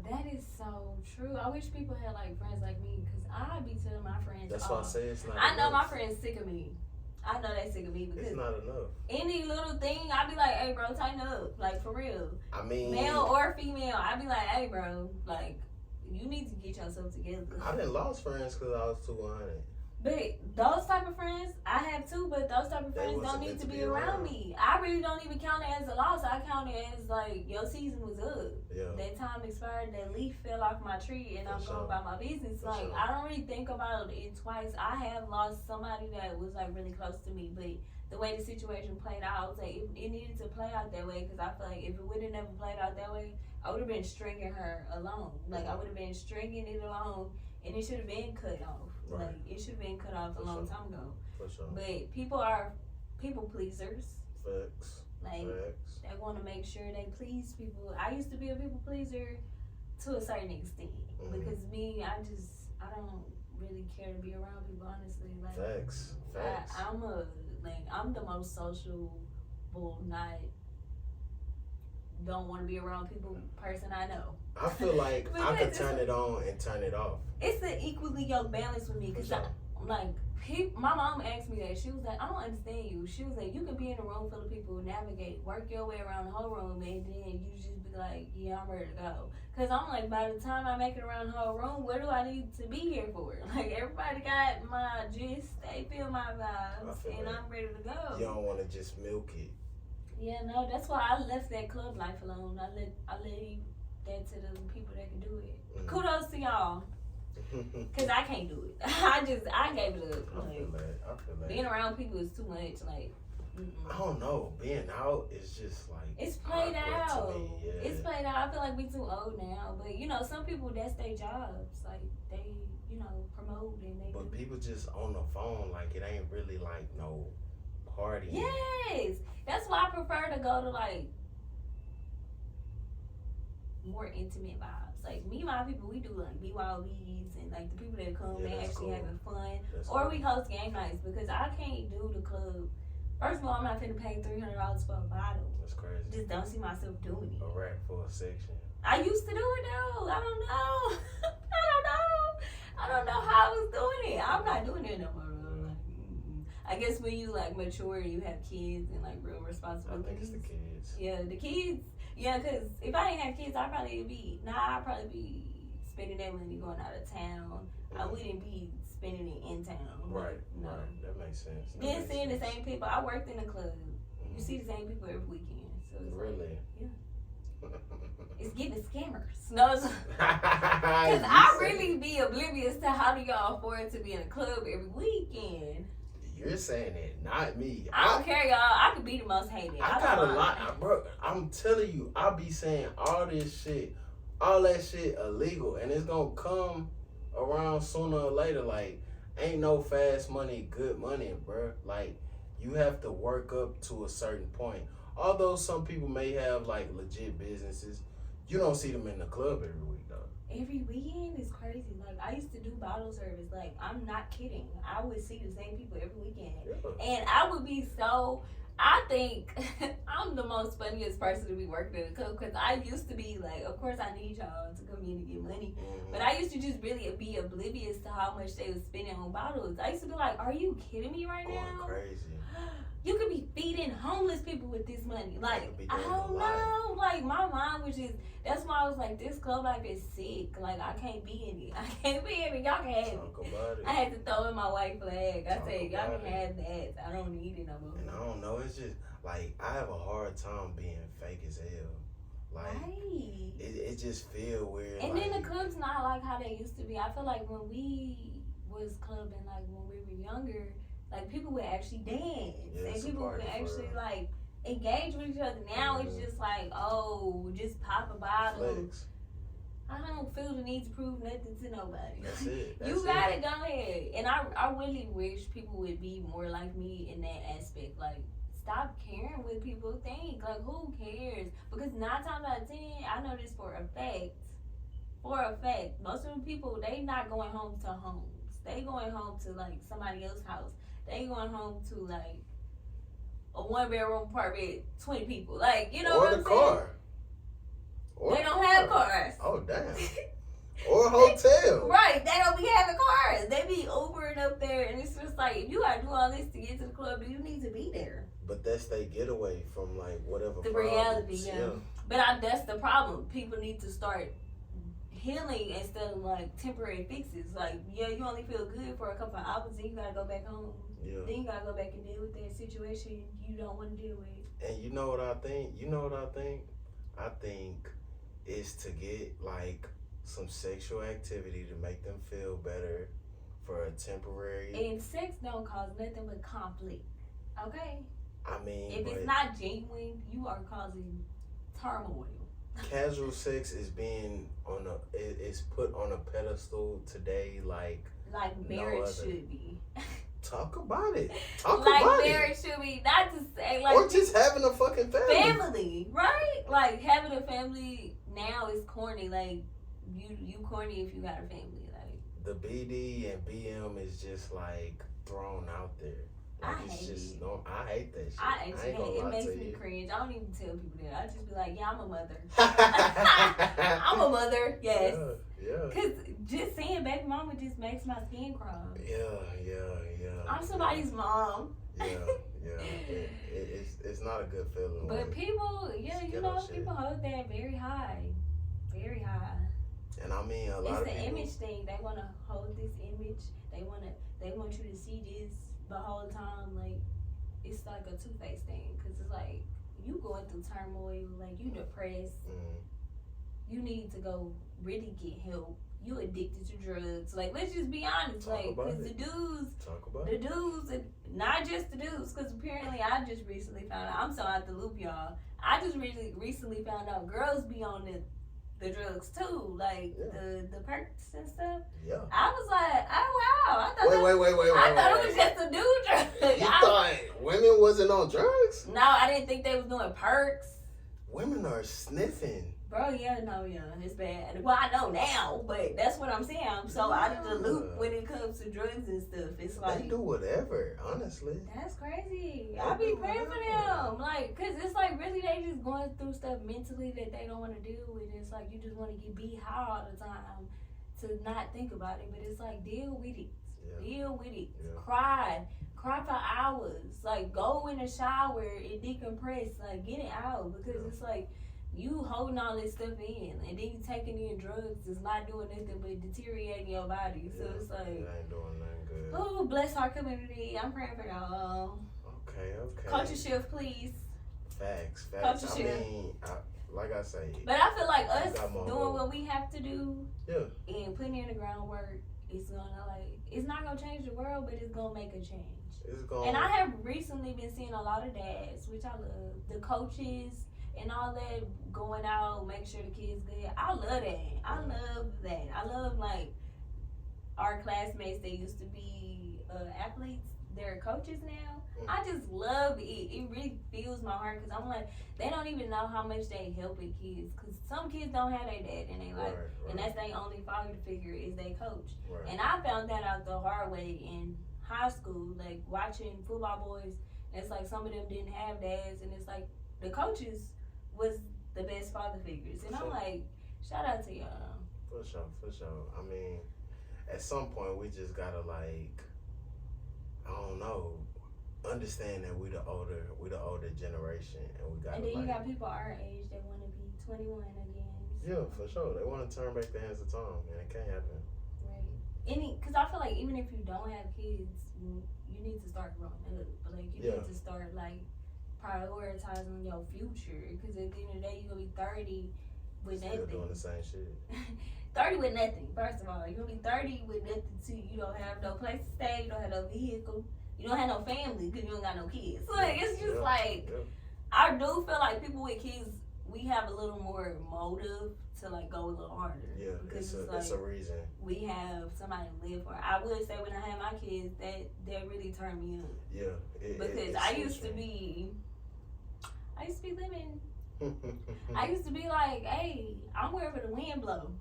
A: That is so true. I wish people had like friends like me, because I be telling my friends.
B: That's why I say it's not
A: I know
B: enough.
A: my friends sick of me. I know they sick of me because
B: it's not enough.
A: Any little thing, I be like, hey bro, tighten up. Like for real.
B: I mean,
A: male or female, I be like, hey bro, like you need to get yourself together.
B: I done lost friends because I was too 100.
A: But those type of friends, I have too, but those type of friends don't need to be around me. I really don't even count it as a loss. I count it as like, your season was up.
B: Yeah.
A: That time expired, that leaf fell off my tree, and I'm going about my business. Like, I don't really think about it twice. I have lost somebody that was like really close to me, but the way the situation played out, I was like, it needed to play out that way, because I feel like if it would have never played out that way, I would have been stringing her along. Like, I would have been stringing it along, and it should have been cut off. Right. Like, it should have been cut off a long time ago.
B: For sure.
A: But people are people pleasers.
B: Facts.
A: Like, they want to make sure they please people. I used to be a people pleaser to a certain extent. Because me, I don't really care to be around people, honestly. Like,
B: Facts.
A: I'm the most sociable, don't want to be around people person I know.
B: I feel like I could turn it on and turn it off.
A: It's an equally yoked balance with me, because my mom asked me that. She was like, I don't understand you. She was like, you can be in a room full of people, navigate, work your way around the whole room, and then you just be like, yeah, I'm ready to go. Because I'm like, by the time I make it around the whole room, what do I need to be here for? Like, everybody got my gist, they feel my vibes, and I'm ready to go.
B: You don't want to just milk it.
A: Yeah, no, that's why I left that club life alone. I leave that to the people that can do it. Kudos to y'all, because I can't do it. I gave it up.
B: I feel that.
A: Being around people is too much. Like,
B: I don't know. Being out is just like,
A: it's played out.
B: To me, yeah.
A: It's played out. I feel like we too old now. But some people, that's their jobs. Like, they promote and they.
B: But people just on the phone, like, it ain't really like no party.
A: Yes, that's why I prefer to go to like more intimate vibes. Like me and my people, we do like BYOBs and like the people that come, they actually
B: cool.
A: having fun.
B: That's
A: Or
B: cool.
A: we host game nights because I can't do the club. First of all, I'm not finna pay $300 for a bottle.
B: That's crazy.
A: Just don't see myself doing it.
B: A rack for a section.
A: I used to do it though. I don't know. I don't know how I was doing it. I'm not doing it no more. Like, I guess when you like mature and you have kids and like real
B: I
A: responsibilities.
B: think it's the kids.
A: Yeah, the kids. Yeah, because if I didn't have kids, I'd probably be spending that money going out of town. I wouldn't be spending it in town.
B: Right,
A: No.
B: right. That makes sense.
A: Then seeing the same people. I worked in the club. You see the same people every weekend. So it's
B: Really?
A: it's giving scammers. No, because I really be oblivious to how do y'all afford to be in a club every weekend.
B: You're saying it, not me.
A: I don't care, y'all. I could be the most hated.
B: I got a lot, bro. I'm telling you, I be saying all this shit, all that shit illegal, and it's gonna come around sooner or later. Like, ain't no fast money, good money, bro. Like, you have to work up to a certain point. Although some people may have like legit businesses, you don't see them in the club every week though.
A: Every weekend is crazy. Like, I used to do bottle service. Like, I'm not kidding. I would see the same people every weekend.
B: Yeah.
A: And I would be so, I think I'm the most funniest person to be working in a club because I used to be like, of course I need y'all to come in to get money.
B: Mm-hmm.
A: But I used to just really be oblivious to how much they was spending on bottles. I used to be like, are you kidding me right
B: Going
A: now?
B: crazy.
A: You could be feeding homeless people with this money. Like,
B: Be
A: I
B: doing
A: don't
B: a lot.
A: know. Like, my mind was just, that's why I was like, this club life is sick. Like, I can't be in it. I can't be in it. Y'all can have it.
B: Talk about it.
A: I had to throw in my white flag. I
B: Talk
A: said, y'all
B: about
A: can have that. I don't need it no more.
B: And I don't know, it's just like I have a hard time being fake as hell. Like
A: Right.
B: it just feel weird.
A: And
B: like,
A: then the club's not like how they used to be. I feel like when we was clubbing, like when we were younger, like people would actually dance.
B: Yeah,
A: And
B: it's a
A: people would
B: party for
A: actually
B: real.
A: like engage with each other. Now it's just like, oh, just pop a bottle.
B: flex.
A: I don't feel the need to prove nothing to nobody.
B: That's it. That's
A: You gotta go ahead. And I really wish people would be more like me in that aspect. Like, stop caring what people think. Like, who cares? Because 9 times out of 10, I know this for a fact. For a fact, most of the people, they not going home to homes. They going home to like somebody else's house. They going home to like a 1-bedroom apartment, 20 people. Like, you know
B: or
A: what
B: the
A: I'm
B: car.
A: saying?
B: Or
A: They
B: the
A: don't have
B: car.
A: cars.
B: Oh damn. Or a hotel.
A: Right, they don't be having cars. They be Ubering up there, and it's just like, if you gotta do all this to get to the club, do you need to be there?
B: But that's they getaway from like whatever.
A: The
B: problems.
A: reality, yeah. But that's the problem. People need to start healing instead of like temporary fixes. Like, yeah, you only feel good for a couple of hours, then you gotta go back home.
B: Yeah.
A: Then you gotta go back and deal with that situation you don't want to deal with.
B: And you know what I think? I think it's to get like some sexual activity to make them feel better for a temporary.
A: And sex don't cause nothing but conflict. Okay?
B: I mean,
A: If
B: but
A: it's not genuine, you are causing turmoil.
B: casual sex is being it's put on a pedestal today. Like
A: Marriage
B: other.
A: should be.
B: talk about it. Talk
A: Like
B: about
A: marriage
B: it.
A: should be, not to say like
B: Or just having a fucking
A: family, right? Like having a family now is corny. Like you corny if you got a family. Like
B: The BD and BM is just like thrown out there. Like,
A: I hate it.
B: No, I hate that shit.
A: I actually
B: ain't gonna
A: hate it.
B: lie
A: It makes
B: to
A: me
B: you.
A: cringe. I don't even tell people that. I just be like, yeah, I'm a mother. I'm a mother, yes.
B: Yeah.
A: Cause just seeing baby mama just makes my skin crawl.
B: Yeah.
A: I'm somebody's mom.
B: Yeah. It's not a good feeling.
A: But
B: like,
A: people, yeah, you know,
B: shit.
A: people hold that very high. Very high.
B: And I mean, a lot
A: It's
B: of
A: the
B: people.
A: image thing. They want to hold this image. They want you to see this the whole time. Like, it's like a two-faced thing. Because it's like, you going through turmoil. Like, you depressed. You need to go really get help. You addicted to drugs. Like, let's just be honest.
B: Talk
A: Like,
B: about
A: because
B: it.
A: the
B: Talk about it.
A: dudes, and not just the dudes, because apparently I just recently found out. I'm so out the loop, y'all. I just really recently found out girls be on the drugs too, like the perks and stuff.
B: Yeah.
A: I was like, oh wow, I thought
B: Wait.
A: I thought it was just a dude drug.
B: You thought women wasn't on drugs?
A: No, I didn't think they was doing perks.
B: Women are sniffing.
A: Bro, yeah, it's bad. Well, I know now, but that's what I'm saying. I'm so out of the loop when it comes to drugs and stuff. It's like
B: they do whatever, honestly.
A: that's crazy.
B: They
A: I be
B: do
A: praying for
B: whatever.
A: them, like, cause it's like really they just going through stuff mentally that they don't want to deal with. It's like you just want to be high all the time to not think about it, but it's like deal with it.
B: Yeah.
A: Deal with it.
B: Yeah.
A: Cry for hours. Like go in the shower and decompress. Like get it out because it's like you holding all this stuff in and then you taking in drugs is not doing nothing but deteriorating your body. So it's like
B: it ain't doing nothing good.
A: Oh, bless our community. I'm praying for y'all.
B: Okay.
A: Culture shift, please.
B: Facts.
A: Culture
B: I
A: shift.
B: mean, like I say.
A: But I feel like us
B: doing
A: what we have to do and putting in the groundwork is gonna it's not gonna change the world, but it's gonna make a change. And I have recently been seeing a lot of dads, which I love, the coaches and all that going out, make sure the kids good. I love that. I love like our classmates that used to be athletes. They're coaches now. I just love it. It really fills my heart because I'm like, they don't even know how much they helping kids. Because some kids don't have their dad in their life. Right. And that's their only father figure is their coach. Right. And I found that out the hard way in high school, like watching football boys. It's like some of them didn't have dads. And it's like the coaches was the best father figures. And I'm like, shout out to y'all.
B: For sure. I mean, at some point we just gotta like, I don't know, understand that we the older generation, and we got.
A: And then you got people our age that want to be 21 again. So.
B: Yeah, for sure. They want to turn back the hands of time, and it can't happen.
A: Right. Because I feel like even if you don't have kids, you need to start growing up. Like you need to start like prioritizing your future. Because at the end of the day, you're gonna be 30 with
B: Still
A: nothing.
B: Doing the same shit.
A: 30 with nothing. First of all, you're gonna be 30 with nothing too. You don't have no place to stay. You don't have no vehicle. You don't have no family because you don't got no kids. So it's just I do feel like people with kids, we have a little more motive to like go a little harder.
B: Yeah,
A: because
B: it's a reason.
A: We have somebody to live for. I would say when I had my kids, that really turned me on.
B: Yeah,
A: because I used to be living. I used to be like, hey, I'm wherever the wind blows.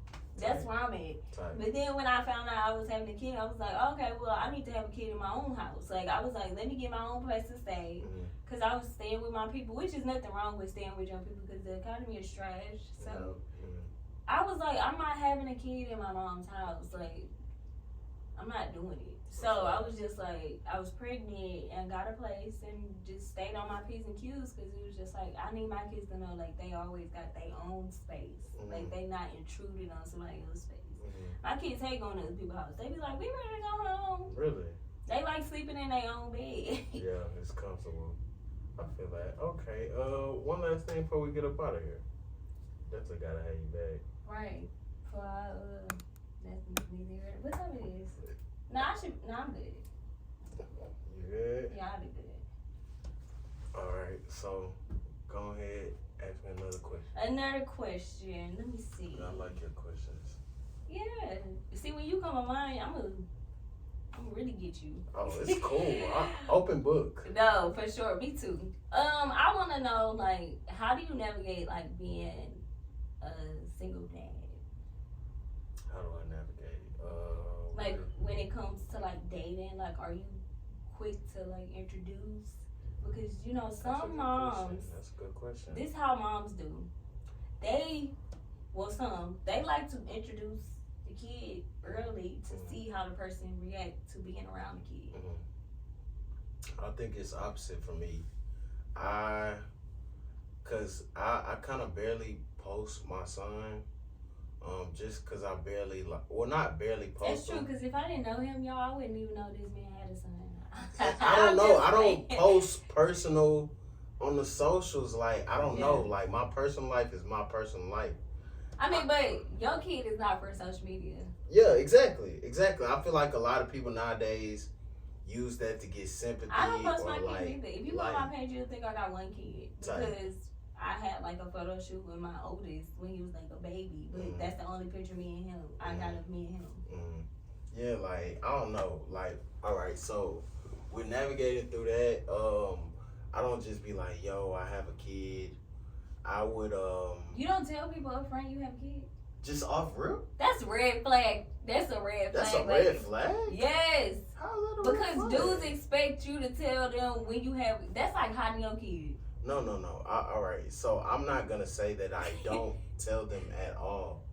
A: That's where I'm at. But then when I found out I was having a kid, I was like, okay, well, I need to have a kid in my own house. Like, I was like, let me get my own place to stay. Because I was staying with my people, which is nothing wrong with staying with young people because the economy is trash. So I was like, I'm not having a kid in my mom's house. Like, I'm not doing it. So I was just like, I was pregnant and got a place and just stayed on my P's and Q's because it was just like, I need my kids to know like they always got their own space. Like they not intruding on somebody else's space. My kids hate going to other people's house. They be like, we ready to go home.
B: Really?
A: They like sleeping in their own bed.
B: Yeah, it's comfortable. I feel that. Okay, one last thing before we get up out of here. Definitely gotta have you back.
A: Right. For that's neither. What time it is? No, I'm good.
B: You good?
A: Yeah, I'll be good.
B: Alright, so go ahead, ask me another question.
A: Another question. Let me see.
B: I like your questions.
A: Yeah. See, when you come on mine, I'm gonna really get you.
B: Oh, it's cool. Open book.
A: No, for sure. Me too. I want to know, like, how do you navigate, like, being a single dad?
B: How do I navigate?
A: Like, when it comes to, like, dating, like, are you quick to, like, introduce? Because, you know, some moms...
B: That's a good question.
A: This is how moms do. They like to introduce the kid early to see how the person react to being around the kid.
B: I think it's opposite for me. Cause I kind of barely post my son, just cause I barely not barely post.
A: That's true. Cause if I didn't know him, y'all, I wouldn't even know this man had a son.
B: I don't know. I don't post personal on the socials. Like I don't know. Like my personal life is my personal life.
A: I mean, but your kid is not for social media.
B: Yeah, exactly. I feel like a lot of people nowadays use that to get sympathy.
A: I don't post my
B: like,
A: kids either. If you go on my page, you'll think I got one kid. Because I had like a photo shoot with my oldest when he was like a baby. But that's the only picture me and him. I got of me and him.
B: Yeah, like, I don't know. Like, all right, so we're navigating through that. I don't just be like, yo, I have a kid. I would
A: You don't tell people up front you have a kid.
B: just off rip.
A: That's a red flag. That's a red flag.
B: That's a
A: baby.
B: red flag.
A: Yes.
B: How is that a red
A: Because
B: flag?
A: dudes expect you to tell them when you have. That's like hiding your kid.
B: No. All right. So I'm not gonna say that I don't tell them at all.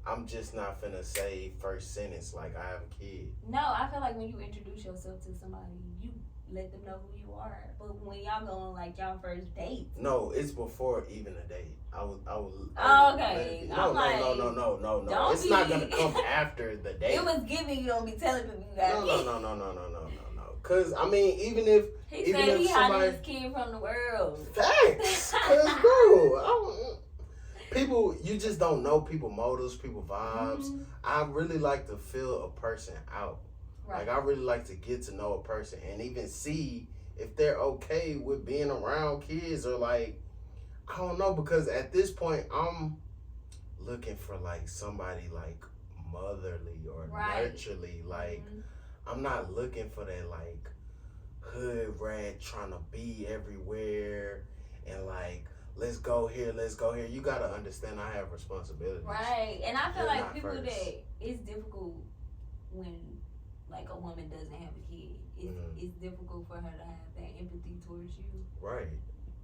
B: I'm just not finna say first sentence like I have a kid.
A: No, I feel like when you introduce yourself to somebody, you let them know who you are. But when y'all go on like y'all first date.
B: No, it's before even a date. I would.
A: Oh, okay.
B: No.
A: Don't
B: It's not
A: be-
B: gonna come after the date.
A: It was giving you don't be telling people you got a kid.
B: No. Cause I mean, even if
A: He
B: even
A: said
B: if
A: he hiding
B: somebody
A: his kid from the world.
B: facts, cause bro, people, you just don't know people motives, people vibes.
A: Mhm.
B: I really like to feel a person out.
A: Right.
B: Like I really like to get to know a person and even see if they're okay with being around kids or like I don't know, because at this point I'm looking for like somebody like motherly or
A: Right.
B: nurturely. Like
A: Mhm.
B: I'm not looking for that like hood rat trying to be everywhere and like let's go here. You gotta understand I have responsibilities.
A: Right. And I feel
B: You're
A: like
B: not
A: people
B: first.
A: that it's difficult when like a woman doesn't have a kid. It's difficult for her to have that empathy towards you.
B: Right.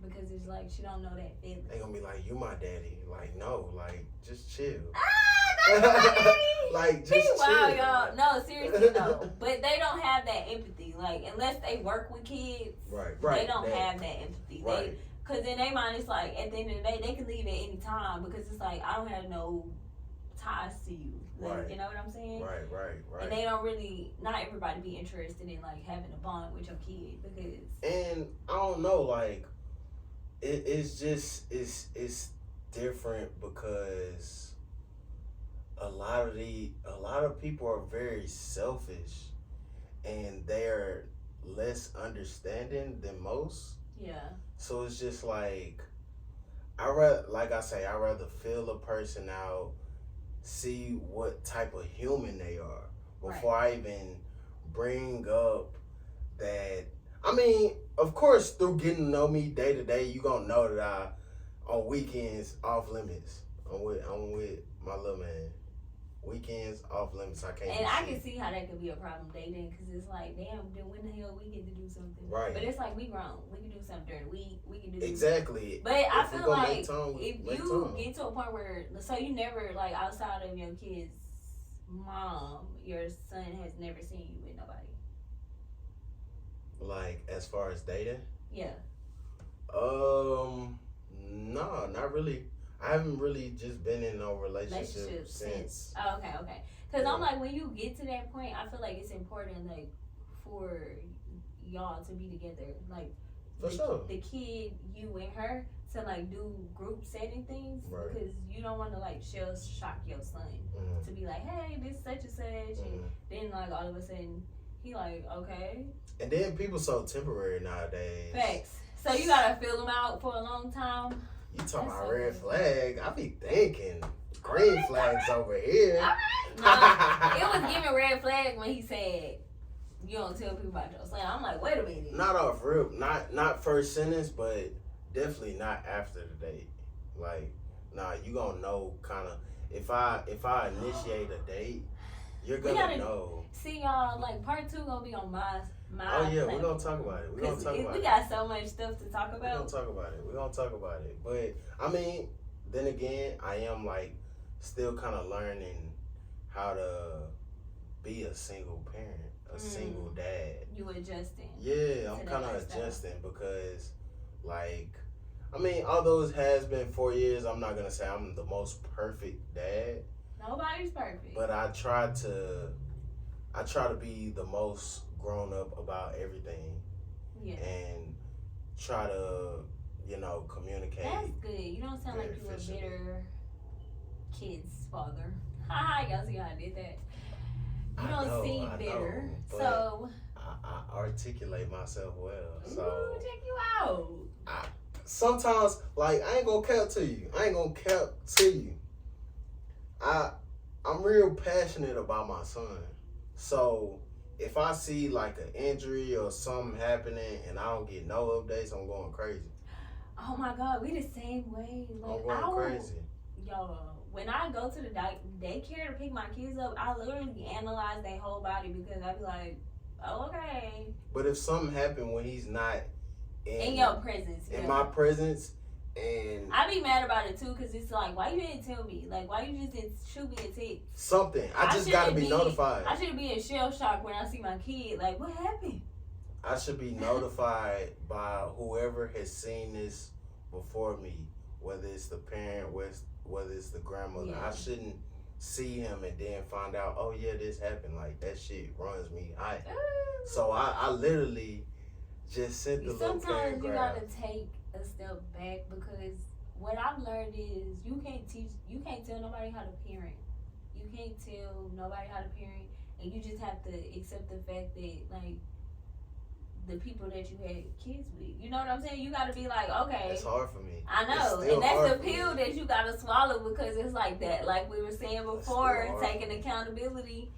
A: Because it's like she don't know that feeling.
B: They gonna be like, you my daddy. Like, no, like, just chill.
A: That's my daddy.
B: Like, just
A: He
B: chill.
A: wild, y'all. No, seriously, no. But they don't have that empathy. Like, unless they work with kids,
B: Right.
A: they don't have that empathy.
B: Right.
A: Because in their mind, it's like, at the end of the day, they can leave at any time because it's like, I don't have no ties to you. Like,
B: Right.
A: you know what I'm saying?
B: Right.
A: And they don't really, not everybody be interested in, like, having a bond with your kid because...
B: And I don't know, like, it's just, it's different because a lot of people are very selfish and they're less understanding than most.
A: Yeah.
B: So it's just like I rather feel a person out, see what type of human they are before I even bring up that. I mean, of course, through getting to know me day to day, you gonna know that I on weekends off limits. I'm with my little man. Weekends off limits. I can't.
A: And I can see how that could be a problem dating because it's like, damn, then when the hell we get to do something?
B: Right.
A: But it's like we grown. We can do something during the week. We can do
B: Exactly.
A: But I
B: If we
A: feel
B: gonna
A: like
B: make time,
A: if
B: make
A: you
B: time.
A: get to a point where, so you never, like outside of your kid's mom, your son has never seen you with nobody.
B: Like as far as dating.
A: Yeah.
B: No, not really. I haven't really just been in no relationship since.
A: Oh, okay. Because I'm like, when you get to that point, I feel like it's important, like, for y'all to be together. Like,
B: For sure.
A: The kid, you and her, to, like, do group setting things.
B: Right.
A: Because you don't want to, like, shell shock your son.
B: Mm-hmm.
A: To be like, hey, this such and such. And then, like, all of a sudden, he like, okay.
B: And then people so temporary nowadays.
A: Facts. So you got to fill them out for a long time.
B: You talking
A: That's
B: about
A: so
B: red
A: good.
B: flag? I be thinking green flags over here.
A: No, it was giving red flag when he said, you don't tell people about your son. I'm like, wait a minute.
B: Not off rip, not first sentence, but definitely not after the date. Like, nah, you gonna know kind of if I initiate a date, you're gonna know.
A: See y'all, like part 2 gonna be on my.
B: Oh yeah,
A: platform.
B: we're gonna talk about it.
A: We got so much stuff to talk
B: We're
A: about.
B: gonna talk about it. But I mean, then again, I am like still kind of learning how to be a single parent, a single dad.
A: You adjusting?
B: Yeah, I'm
A: that
B: kind of
A: lifestyle.
B: adjusting because, like, I mean, although it has been 4 years, I'm not gonna say I'm the most perfect dad.
A: Nobody's perfect.
B: But I try to be the most grown up about everything.
A: Yeah.
B: And try to, communicate.
A: That's good. You don't sound like
B: very
A: you a
B: efficiently.
A: bitter kid's father. Haha, y'all see how I did that? You don't seem bitter.
B: but
A: So
B: I articulate myself well. So
A: ooh, check you out.
B: sometimes, like, I ain't gonna cap to you. I'm real passionate about my son. So if I see like an injury or something happening and I don't get no updates, I'm going crazy.
A: Oh my God, we the same way. Like,
B: I'm going crazy.
A: Yo, when I go to the daycare to pick my kids up, I literally analyze their whole body because I be like, oh, okay.
B: But if something happened when he's not
A: In your presence.
B: in my presence, and
A: I be mad about it too, because it's like, why you didn't tell me? Like, why you just didn't shoot me a text?
B: Something. I just gotta be notified.
A: I should be in shell shock when I see my kid. Like, what happened?
B: I should be notified by whoever has seen this before me, whether it's the parent, whether it's the grandmother.
A: Yeah.
B: I shouldn't see him and then find out, oh yeah, this happened. Like, that shit runs me hot. So I literally just sent the little paragraph.
A: Sometimes you gotta take a step back, because what I've learned is you can't tell nobody how to parent. You can't tell nobody how to parent, and you just have to accept the fact that, like, the people that you had kids with. You know what I'm saying? You gotta be like, okay.
B: It's hard for me.
A: I know. And that's the pill that you gotta swallow, because it's like that. Like we were saying before, taking accountability.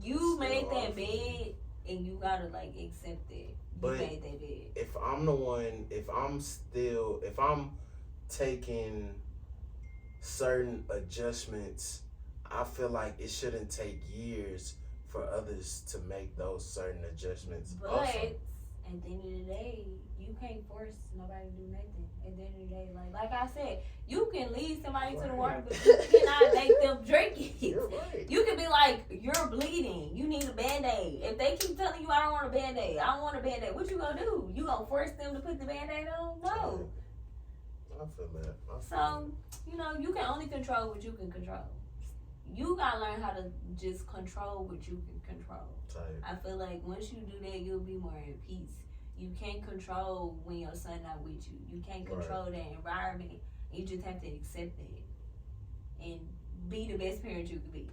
A: You made that bed and you gotta like accept it. You made that bed.
B: If I'm the one, if I'm taking certain adjustments, I feel like it shouldn't take years for others to make those certain adjustments.
A: But
B: also,
A: at the end of the day, you can't force nobody to do nothing. At the end of the day, like I said, you can lead somebody to the water, but you cannot make them drink it.
B: You're right.
A: You can be like, you're bleeding. You need a Band-Aid. If they keep telling you, I don't want a Band-Aid, I don't want a Band-Aid, what you gonna do? You gonna force them to put the Band-Aid on? No.
B: I feel that.
A: So, you know, you can only control what you can control. You gotta learn how to just control what you can control.
B: Tight.
A: I feel like once you do that, you'll be more at peace. You can't control when your son not with you. You can't control that environment. You just have to accept it and be the best parent you can be.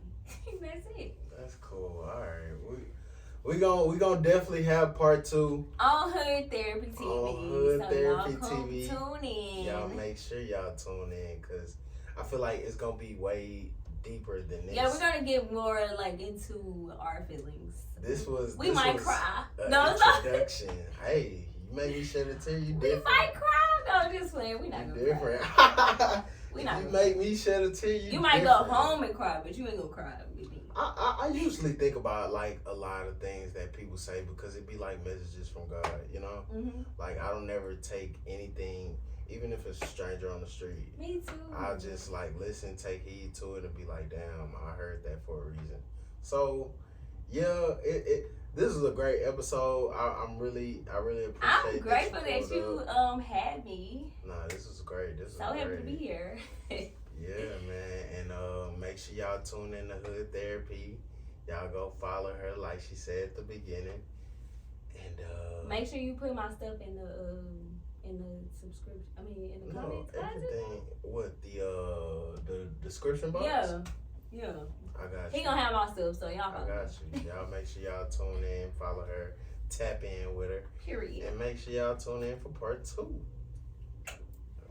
A: That's it.
B: That's cool. All right, we gonna definitely have part 2
A: on Hood Therapy TV.
B: On Hood
A: so
B: Therapy
A: y'all come
B: TV.
A: Tune in.
B: Y'all make sure y'all tune in, because I feel like it's gonna be way deeper than this.
A: Yeah, we're gonna get more like into our feelings. We might cry. No,
B: introduction. Hey, you make me shed a tear. You different.
A: We might cry. No, just playing. We not gonna
B: different.
A: cry. We not.
B: You make me shed a tear.
A: You might go home and cry, but you ain't gonna cry with me.
B: I usually think about like a lot of things that people say, because it be like messages from God, you know?
A: Mm-hmm.
B: Like, I don't never take anything, even if it's a stranger on the street.
A: Me too.
B: I'll just like listen, take heed to it, and be like, damn, I heard that for a reason. So, yeah, this is a great episode. I really appreciate.
A: I'm grateful that you had me.
B: Nah, this is great. This is
A: so
B: great.
A: happy to be here.
B: Yeah, man, and make sure y'all tune in to Hood Therapy. Y'all go follow her, like she said at the beginning, and
A: make sure you put my stuff in the subscription. I mean, in the comments.
B: Everything. What the description box?
A: Yeah.
B: I got you.
A: He gonna have my stuff, so y'all.
B: I got you. Y'all make sure y'all tune in, follow her, tap in with her.
A: Period.
B: And make sure y'all tune in for part 2.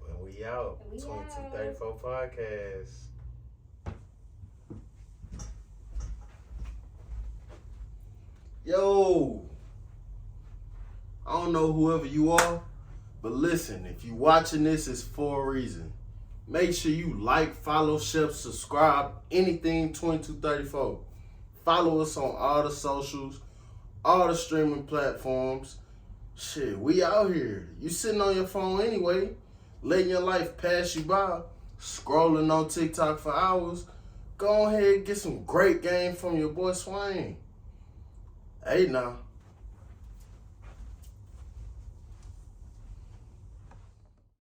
B: And we out. 2234 Podcast. Yo, I don't know whoever you are, but listen, if you watching this, it's for a reason. Make sure you like, follow, share, subscribe, anything 2234. Follow us on all the socials, all the streaming platforms. Shit, we out here. You sitting on your phone anyway, letting your life pass you by, scrolling on TikTok for hours. Go ahead and get some great game from your boy Swain. Hey now.